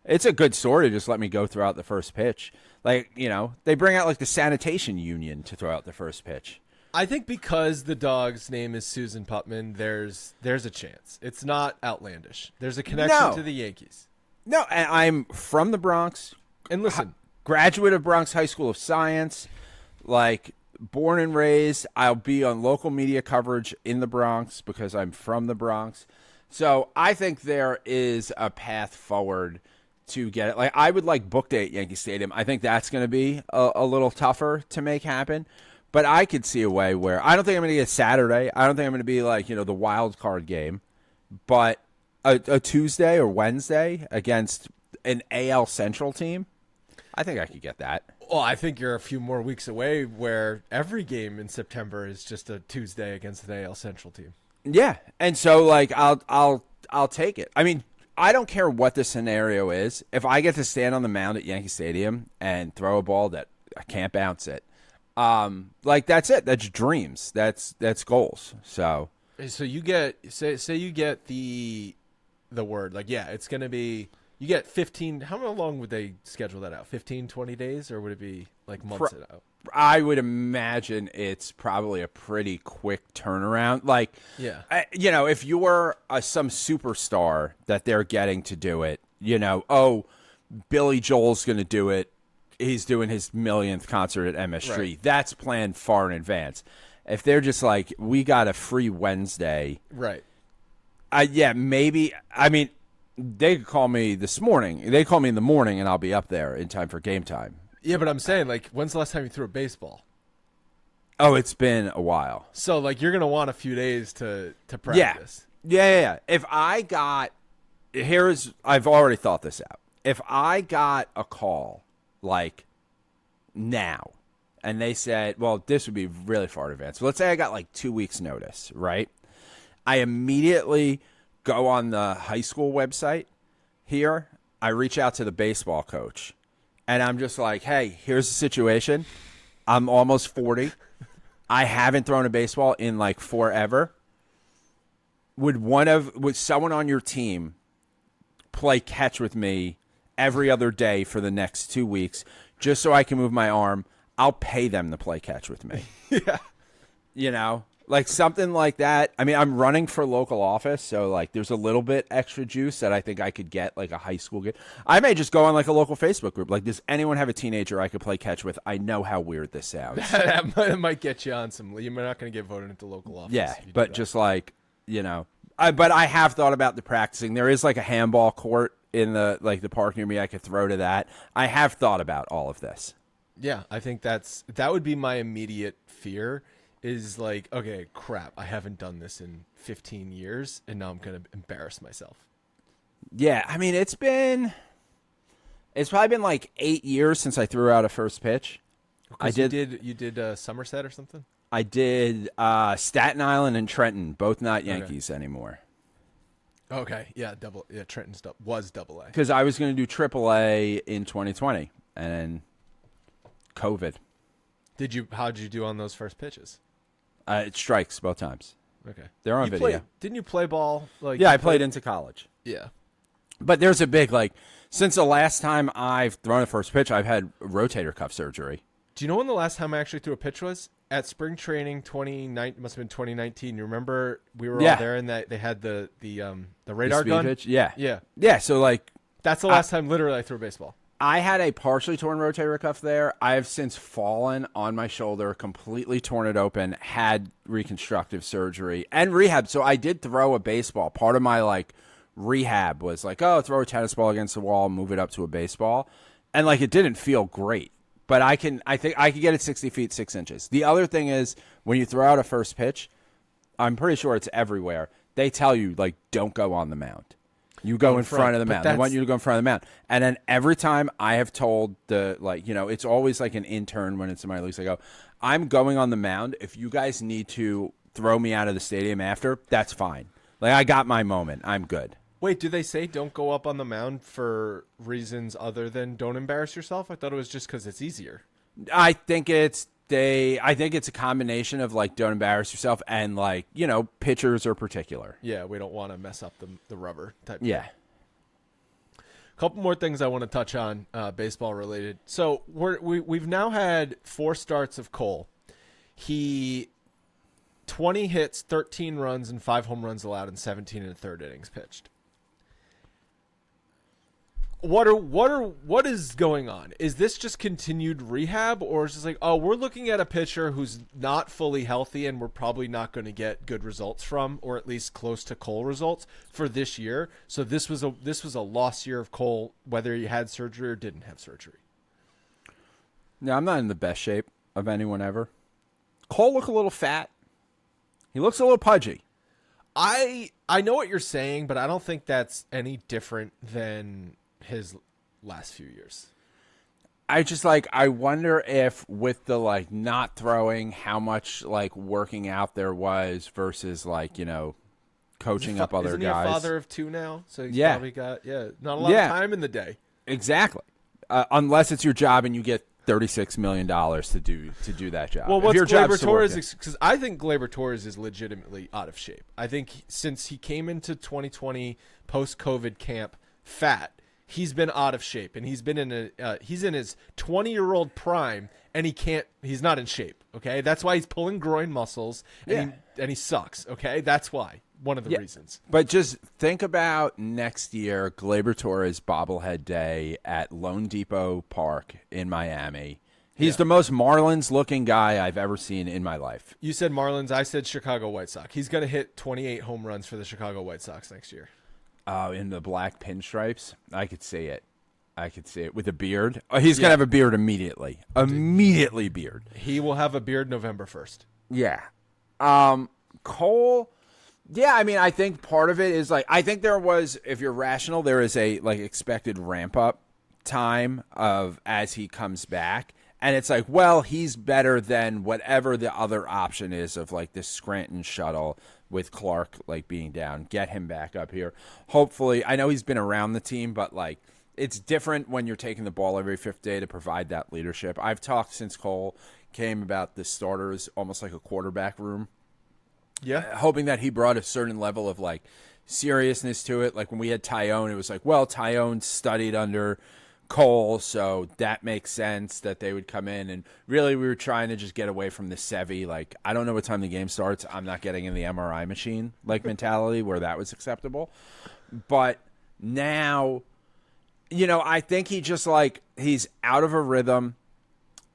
it's a good story to just let me go throw out the first pitch. Like, they bring out like the sanitation union to throw out the first pitch. I think because the dog's name is Susan Putman, there's a chance. It's not outlandish. There's a connection to the Yankees. No, and I'm from the Bronx. And listen, graduate of Bronx High School of Science, like born and raised. I'll be on local media coverage in the Bronx because I'm from the Bronx. So I think there is a path forward to get it. Like, I would like book day at Yankee Stadium. I think that's going to be a little tougher to make happen. But I could see a way where I don't think I'm going to get Saturday. I don't think I'm going to be like, the wild card game. But a Tuesday or Wednesday against an AL Central team, I think I could get that. Well, I think you're a few more weeks away where every game in September is just a Tuesday against an AL Central team. Yeah. And so, like, I'll take it. I mean, I don't care what the scenario is. If I get to stand on the mound at Yankee Stadium and throw a ball that I can't bounce it, like, that's it. That's dreams. That's goals. So you get say you get the word, like, yeah, it's going to be, you get 15, how long would they schedule that out? 15, 20 days, or would it be like months out? I would imagine it's probably a pretty quick turnaround. Like, yeah, if you're some superstar that they're getting to do it, oh, Billy Joel's going to do it. He's doing his millionth concert at MSG. Right. That's planned far in advance. If they're just like, we got a free Wednesday. Right. Maybe. I mean, they could call me this morning. They call me in the morning, and I'll be up there in time for game time. Yeah, but I'm saying, like, when's the last time you threw a baseball? Oh, it's been a while. So, like, you're going to want a few days to practice. Yeah. If I got – I've already thought this out. If I got a call, like, now, and they said – well, this would be really far in advance. But let's say I got, like, 2 weeks' notice, right? I immediately go on the high school website here. I reach out to the baseball coach, and I'm just like, hey, here's the situation. I'm almost 40. I haven't thrown a baseball in, like, forever. Would someone on your team play catch with me every other day for the next 2 weeks just so I can move my arm? I'll pay them to play catch with me. Yeah. Like something like that. I mean, I'm running for local office, so like there's a little bit extra juice that I think I could get like a high school game. I may just go on like a local Facebook group. Like, does anyone have a teenager I could play catch with? I know how weird this sounds. that might get you on some. You're not going to get voted into local office. Yeah, but just like, but I have thought about the practicing. There is like a handball court in the park near me. I could throw to that. I have thought about all of this. Yeah, I think that would be my immediate fear. Is like, okay, crap, I haven't done this in 15 years, and now I'm going to embarrass myself. Yeah, I mean, it's probably been like 8 years since I threw out a first pitch. You did Somerset or something? I did Staten Island and Trenton, both not Yankees anymore. Okay, yeah, Trenton's was double A. Because I was going to do AAA in 2020, and then COVID. How did you do on those first pitches? It strikes both times. Okay. They're on video. Didn't you play ball? I played into college. Yeah. But there's a big, since the last time I've thrown a first pitch, I've had rotator cuff surgery. Do you know when the last time I actually threw a pitch was? At spring training, must have been 2019. You remember we were all there and they had the radar gun? Pitch? Yeah. Yeah. Yeah, so that's the last time literally I threw a baseball. I had a partially torn rotator cuff there. I have since fallen on my shoulder, completely torn it open, had reconstructive surgery and rehab. So I did throw a baseball. Part of my rehab was throw a tennis ball against the wall, move it up to a baseball. And it didn't feel great. But I think I could get it 60 feet, 6 inches. The other thing is when you throw out a first pitch, I'm pretty sure it's everywhere. They tell you don't go on the mound. You go in front of the mound. They want you to go in front of the mound. And then every time I have told it's always like an intern when it's in my leagues. I go, I'm going on the mound. If you guys need to throw me out of the stadium after, that's fine. I got my moment. I'm good. Wait, do they say don't go up on the mound for reasons other than don't embarrass yourself? I thought it was just because it's easier. I think it's a combination of don't embarrass yourself and pitchers are particular. Yeah, we don't want to mess up the rubber type. Yeah. Thing. Couple more things I want to touch on, baseball related. So we've now had 4 starts of Cole. He 20 hits, 13 runs, and 5 home runs allowed in 17 and a third innings pitched. What is going on? Is this just continued rehab, or is it we're looking at a pitcher who's not fully healthy and we're probably not going to get good results from, or at least close to Cole results for this year? So this was a lost year of Cole, whether he had surgery or didn't have surgery. No, I'm not in the best shape of anyone ever. Cole looked a little fat. He looks a little pudgy. I know what you're saying, but I don't think that's any different than his last few years. I just I wonder if with the not throwing, how much working out there was versus coaching up other isn't guys. He a father of 2 now, so he's probably got not a lot of time in the day. Exactly, unless it's your job and you get $36 million to do that job. Well, what's Gleyber Torres? Because I think Gleyber Torres is legitimately out of shape. I think since he came into 2020 post-COVID camp fat, he's been out of shape, and he's been he's in his 20-year-old prime, and he's not in shape. Okay, that's why he's pulling groin muscles, and he sucks. Okay, that's why. one of the reasons. But just think about next year, Gleyber Torres bobblehead day at Lone Depot Park in Miami. He's the most Marlins-looking guy I've ever seen in my life. You said Marlins. I said Chicago White Sox. He's going to hit 28 home runs for the Chicago White Sox next year. In the black pinstripes, I could see it. With a beard. He's going to have a beard immediately. Immediately beard. He will have a beard November 1st. Yeah. Cole, yeah, I mean, I think part of it is like, I think there was, if you're rational, there is a like expected ramp up time of as he comes back. And it's like, well, he's better than whatever the other option is of like this Scranton shuttle with Clark like being down. Get him back up here. Hopefully, I know he's been around the team, but like it's different when you're taking the ball every fifth day to provide that leadership. I've talked since Cole came about the starters almost like a quarterback room. Yeah. Hoping that he brought a certain level of like seriousness to it. Like when we had Tyone, it was like, well, Tyone studied under Cole, so that makes sense that they would come in. And really, we were trying to just get away from the Sevy, like, I don't know what time the game starts, I'm not getting in the MRI machine, like, mentality where that was acceptable. But now, you know, I think he just, like, he's out of a rhythm.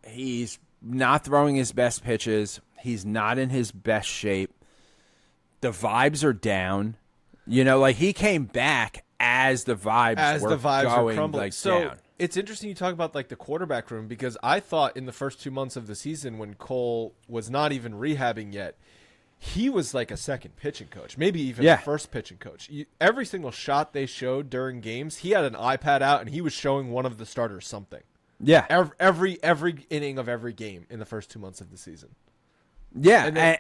He's not throwing his best pitches. He's not in his best shape. The vibes are down. You know, like, he came back as the vibes were crumbling, like, down. It's interesting you talk about like the quarterback room because I thought in the first 2 months of the season when Cole was not even rehabbing yet, he was like a second pitching coach, maybe even the first pitching coach. Every single shot they showed during games, he had an iPad out and he was showing one of the starters something. Yeah, every inning of every game in the first 2 months of the season. Yeah, and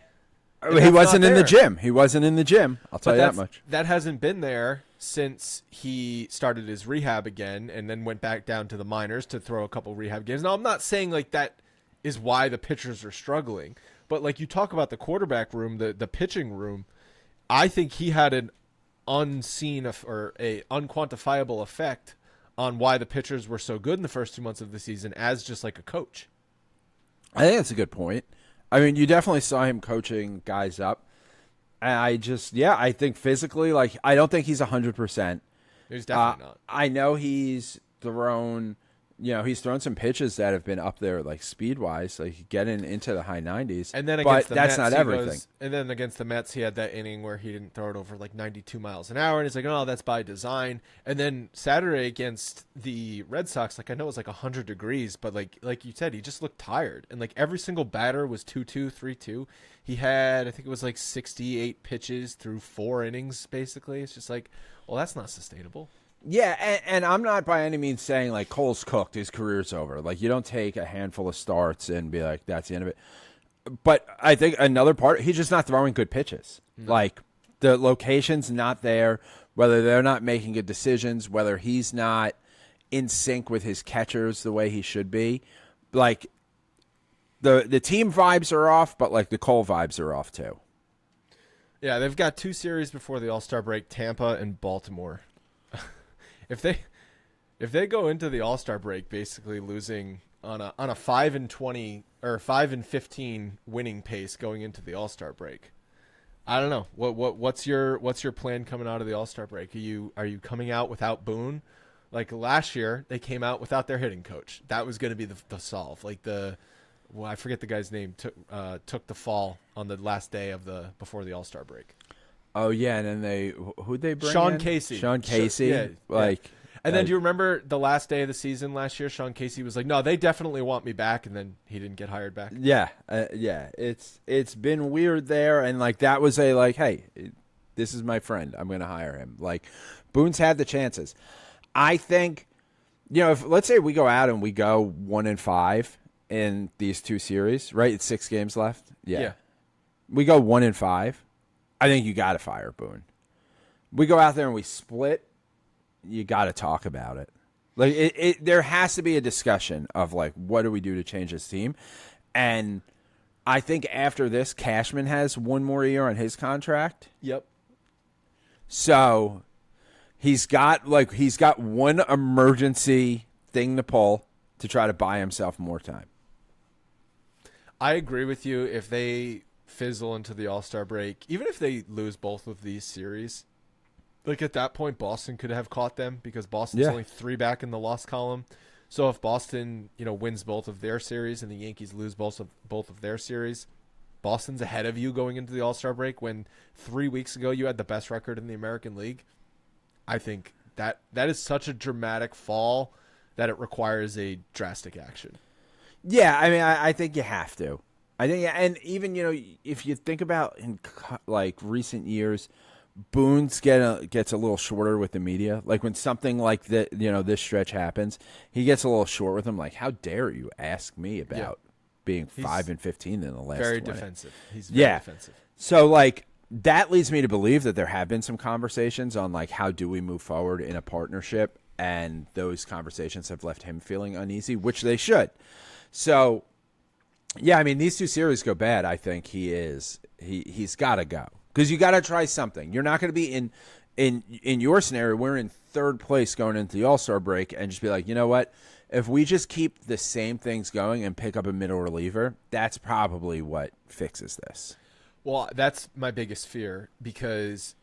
he wasn't in the gym. He wasn't in the gym. I'll tell you that much. That hasn't been there since he started his rehab again and then went back down to the minors to throw a couple rehab games. Now, I'm not saying like that is why the pitchers are struggling, but like you talk about the quarterback room, the pitching room, I think he had an unseen or a unquantifiable effect on why the pitchers were so good in the first 2 months of the season as just like a coach. I think that's a good point. I mean, you definitely saw him coaching guys up. And I think physically, like, I don't think he's 100%. He's definitely not. I know he's thrown some pitches that have been up there, like, speed-wise, like, getting into the high 90s. And then but that's not everything. And then against the Mets, he had that inning where he didn't throw it over, like, 92 miles an hour. And he's like, oh, that's by design. And then Saturday against the Red Sox, like, I know it was, like, 100 degrees. But, like you said, he just looked tired. And, like, every single batter was 2-2, 3-2. He had, I think it was, like, 68 pitches through 4 innings, basically. It's just like, well, that's not sustainable. Yeah, and I'm not by any means saying, like, Cole's cooked, his career's over. Like, you don't take a handful of starts and be like, that's the end of it. But I think another part, he's just not throwing good pitches. No. Like, the location's not there, whether they're not making good decisions, whether he's not in sync with his catchers the way he should be. Like, the team vibes are off, but, like, the Cole vibes are off, too. Yeah, they've got 2 series before the All-Star break, Tampa and Baltimore. If they go into the All-Star break basically losing on a 5-20 or 5-15 winning pace going into the All-Star break, I don't know. What's your plan coming out of the All-Star break? Are you coming out without Boone? Like last year, they came out without their hitting coach. That was going to be the solve. Like I forget the guy's name took the fall on the last day before the All-Star break. Oh yeah, and then who'd they bring Sean in? Casey. Sean Casey, yeah. And then like, do you remember the last day of the season last year? Sean Casey was like, "No, they definitely want me back," and then he didn't get hired back. Yeah, it's been weird there, and like that was a like, hey, this is my friend, I'm going to hire him. Like Boone's had the chances. I think, if let's say we go out and we go 1-5 in these 2 series, right? It's 6 games left. Yeah. We go 1-5. I think you got to fire Boone. We go out there and we split. You got to talk about it. Like there has to be a discussion of like, what do we do to change this team? And I think after this, Cashman has 1 more year on his contract. Yep. So he's got one emergency thing to pull to try to buy himself more time. I agree with you. If they fizzle into the All-Star break, even if they lose both of these series, like at that point, Boston could have caught them because Boston's only 3 back in the loss column. So if Boston, wins both of their series and the Yankees lose both of their series, Boston's ahead of you going into the All-Star break when 3 weeks ago you had the best record in the American League. I think that is such a dramatic fall that it requires a drastic action. Yeah, I mean, I think you have to. I think, and even, if you think about in like recent years, Boone's gets a little shorter with the media. Like when something like that, this stretch happens, he gets a little short with them. Like, how dare you ask me about being 5-15 in the last? Very 20. defensive. He's very defensive. So like that leads me to believe that there have been some conversations on like how do we move forward in a partnership, and those conversations have left him feeling uneasy, which they should. So, yeah, I mean, these 2 series go bad. I think he's got to go because you got to try something. You're not going to be in your scenario. We're in 3rd place going into the All-Star break and just be like, you know what? If we just keep the same things going and pick up a middle reliever, that's probably what fixes this. Well, that's my biggest fear because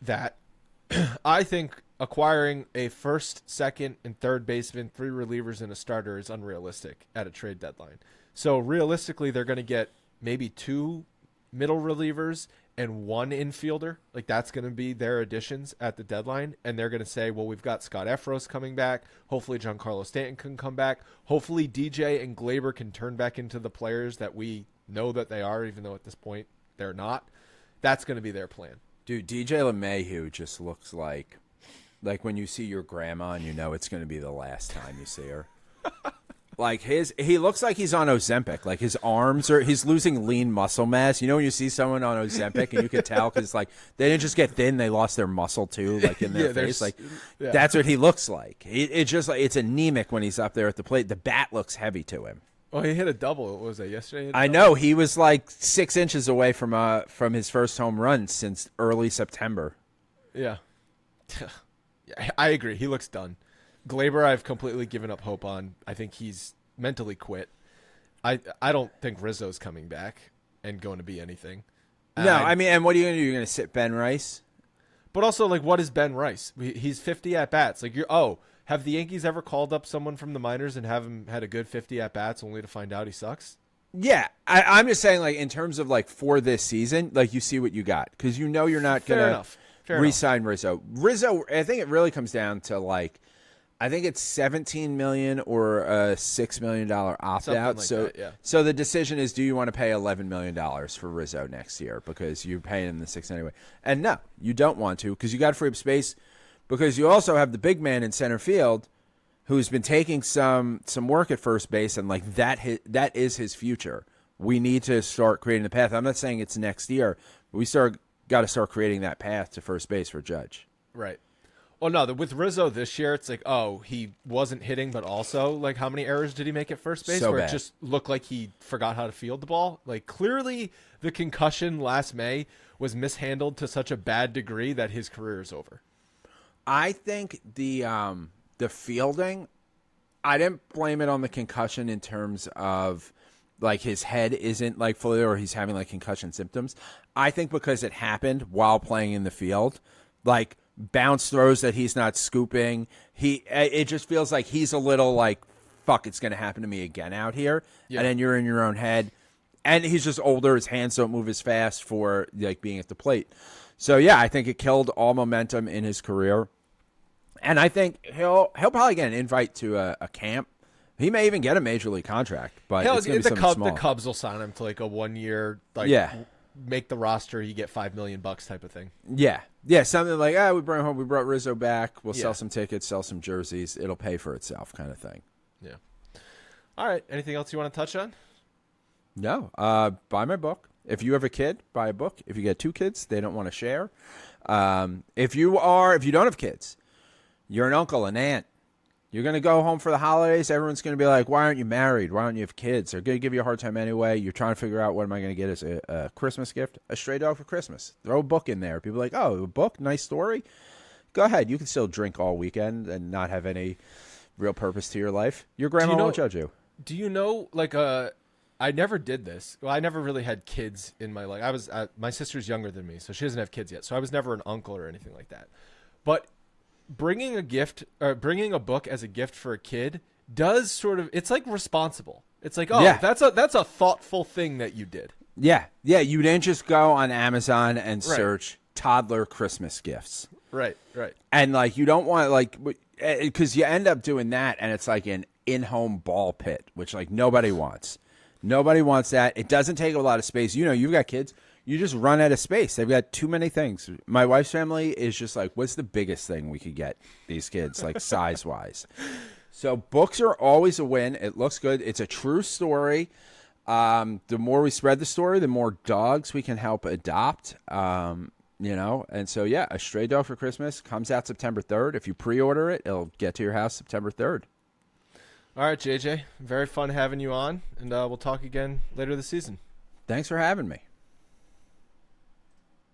I think acquiring a first, second, and third baseman, 3 relievers, and a starter is unrealistic at a trade deadline. So realistically, they're going to get maybe 2 middle relievers and 1 infielder. Like that's going to be their additions at the deadline. And they're going to say, well, we've got Scott Efros coming back. Hopefully Giancarlo Stanton can come back. Hopefully DJ and Glaber can turn back into the players that we know that they are, even though at this point they're not. That's going to be their plan. Dude, DJ LeMahieu just looks like when you see your grandma and you know it's going to be the last time you see her. Like he looks like he's on Ozempic. Like his arms he's losing lean muscle mass. You know when you see someone on Ozempic and you can tell because like they didn't just get thin, they lost their muscle too, like in their face. Like that's what he looks like. It's just like it's anemic when he's up there at the plate. The bat looks heavy to him. Well, he hit a double. What was that yesterday? I know he was like 6 inches away from his first home run since early September. Yeah. I agree. He looks done. Glaber, I've completely given up hope on. I think he's mentally quit. I don't think Rizzo's coming back and going to be anything. No, I mean, and what are you going to do? You're going to sit Ben Rice? But also, like, what is Ben Rice? He's 50 at-bats. Like, have the Yankees ever called up someone from the minors and have him had a good 50 at-bats only to find out he sucks? Yeah, I'm just saying, like, in terms of, like, for this season, like, you see what you got. Because you know you're not going to re-sign Rizzo. Rizzo, I think it really comes down to, like, I think it's $17 million or a $6 million opt-out. Like so the decision is, do you want to pay $11 million for Rizzo next year because you're paying him the $6 anyway? And no, you don't want to because you got to free up space because you also have the big man in center field who's been taking some work at first base, and like that is his future. We need to start creating the path. I'm not saying it's next year, but we got to start creating that path to first base for Judge. Right. Well, no, with Rizzo this year, it's like, oh, he wasn't hitting, but also, like, how many errors did he make at first base where bad. It just looked like he forgot how to field the ball? Like, clearly the concussion last May was mishandled to such a bad degree that his career is over. I think the fielding, I didn't blame it on the concussion in terms of, like, his head isn't, like, fully or he's having, like, concussion symptoms. I think because it happened while playing in the field, like, bounce throws that he's not scooping. It just feels like he's a little like, fuck, it's going to happen to me again out here. Yeah. And then you're in your own head. And he's just older. His hands don't move as fast for like being at the plate. So, yeah, I think it killed all momentum in his career. And I think he'll probably get an invite to a camp. He may even get a major league contract. But it's going to be something small. The Cubs will sign him to like a 1 year, like, make the roster, you get $5 million type of thing. Yeah, something like, we brought Rizzo back. We'll sell some tickets, sell some jerseys. It'll pay for itself kind of thing. Yeah. All right. Anything else you want to touch on? No. Buy my book. If you have a kid, buy a book. If you get 2 kids, they don't want to share. If you don't have kids, you're an uncle, an aunt. You're going to go home for the holidays. Everyone's going to be like, why aren't you married? Why don't you have kids? They're going to give you a hard time anyway. You're trying to figure out what am I going to get as a Christmas gift? A stray dog for Christmas. Throw a book in there. People are like, oh, a book? Nice story? Go ahead. You can still drink all weekend and not have any real purpose to your life. Your grandma won't judge you. Do you know, like, I I never did this. Well, I never really had kids in my life. I was my sister's younger than me, so she doesn't have kids yet. So I was never an uncle or anything like that. But bringing a book as a gift for a kid does sort of, it's like responsible. It's like, oh, that's a thoughtful thing that you did. Yeah. You didn't just go on Amazon and search toddler Christmas gifts. Right. And like, you don't want like, because you end up doing that, and it's like an in-home ball pit, which like nobody wants. Nobody wants that. It doesn't take a lot of space. You know, you've got kids. You just run out of space. They've got too many things. My wife's family is just like, what's the biggest thing we could get these kids, like size-wise? So books are always a win. It looks good. It's a true story. The more we spread the story, the more dogs we can help adopt. You know, and so, yeah, A Stray Dog for Christmas comes out September 3rd. If you pre-order it, it'll get to your house September 3rd. All right, JJ. Very fun having you on, and we'll talk again later this season. Thanks for having me.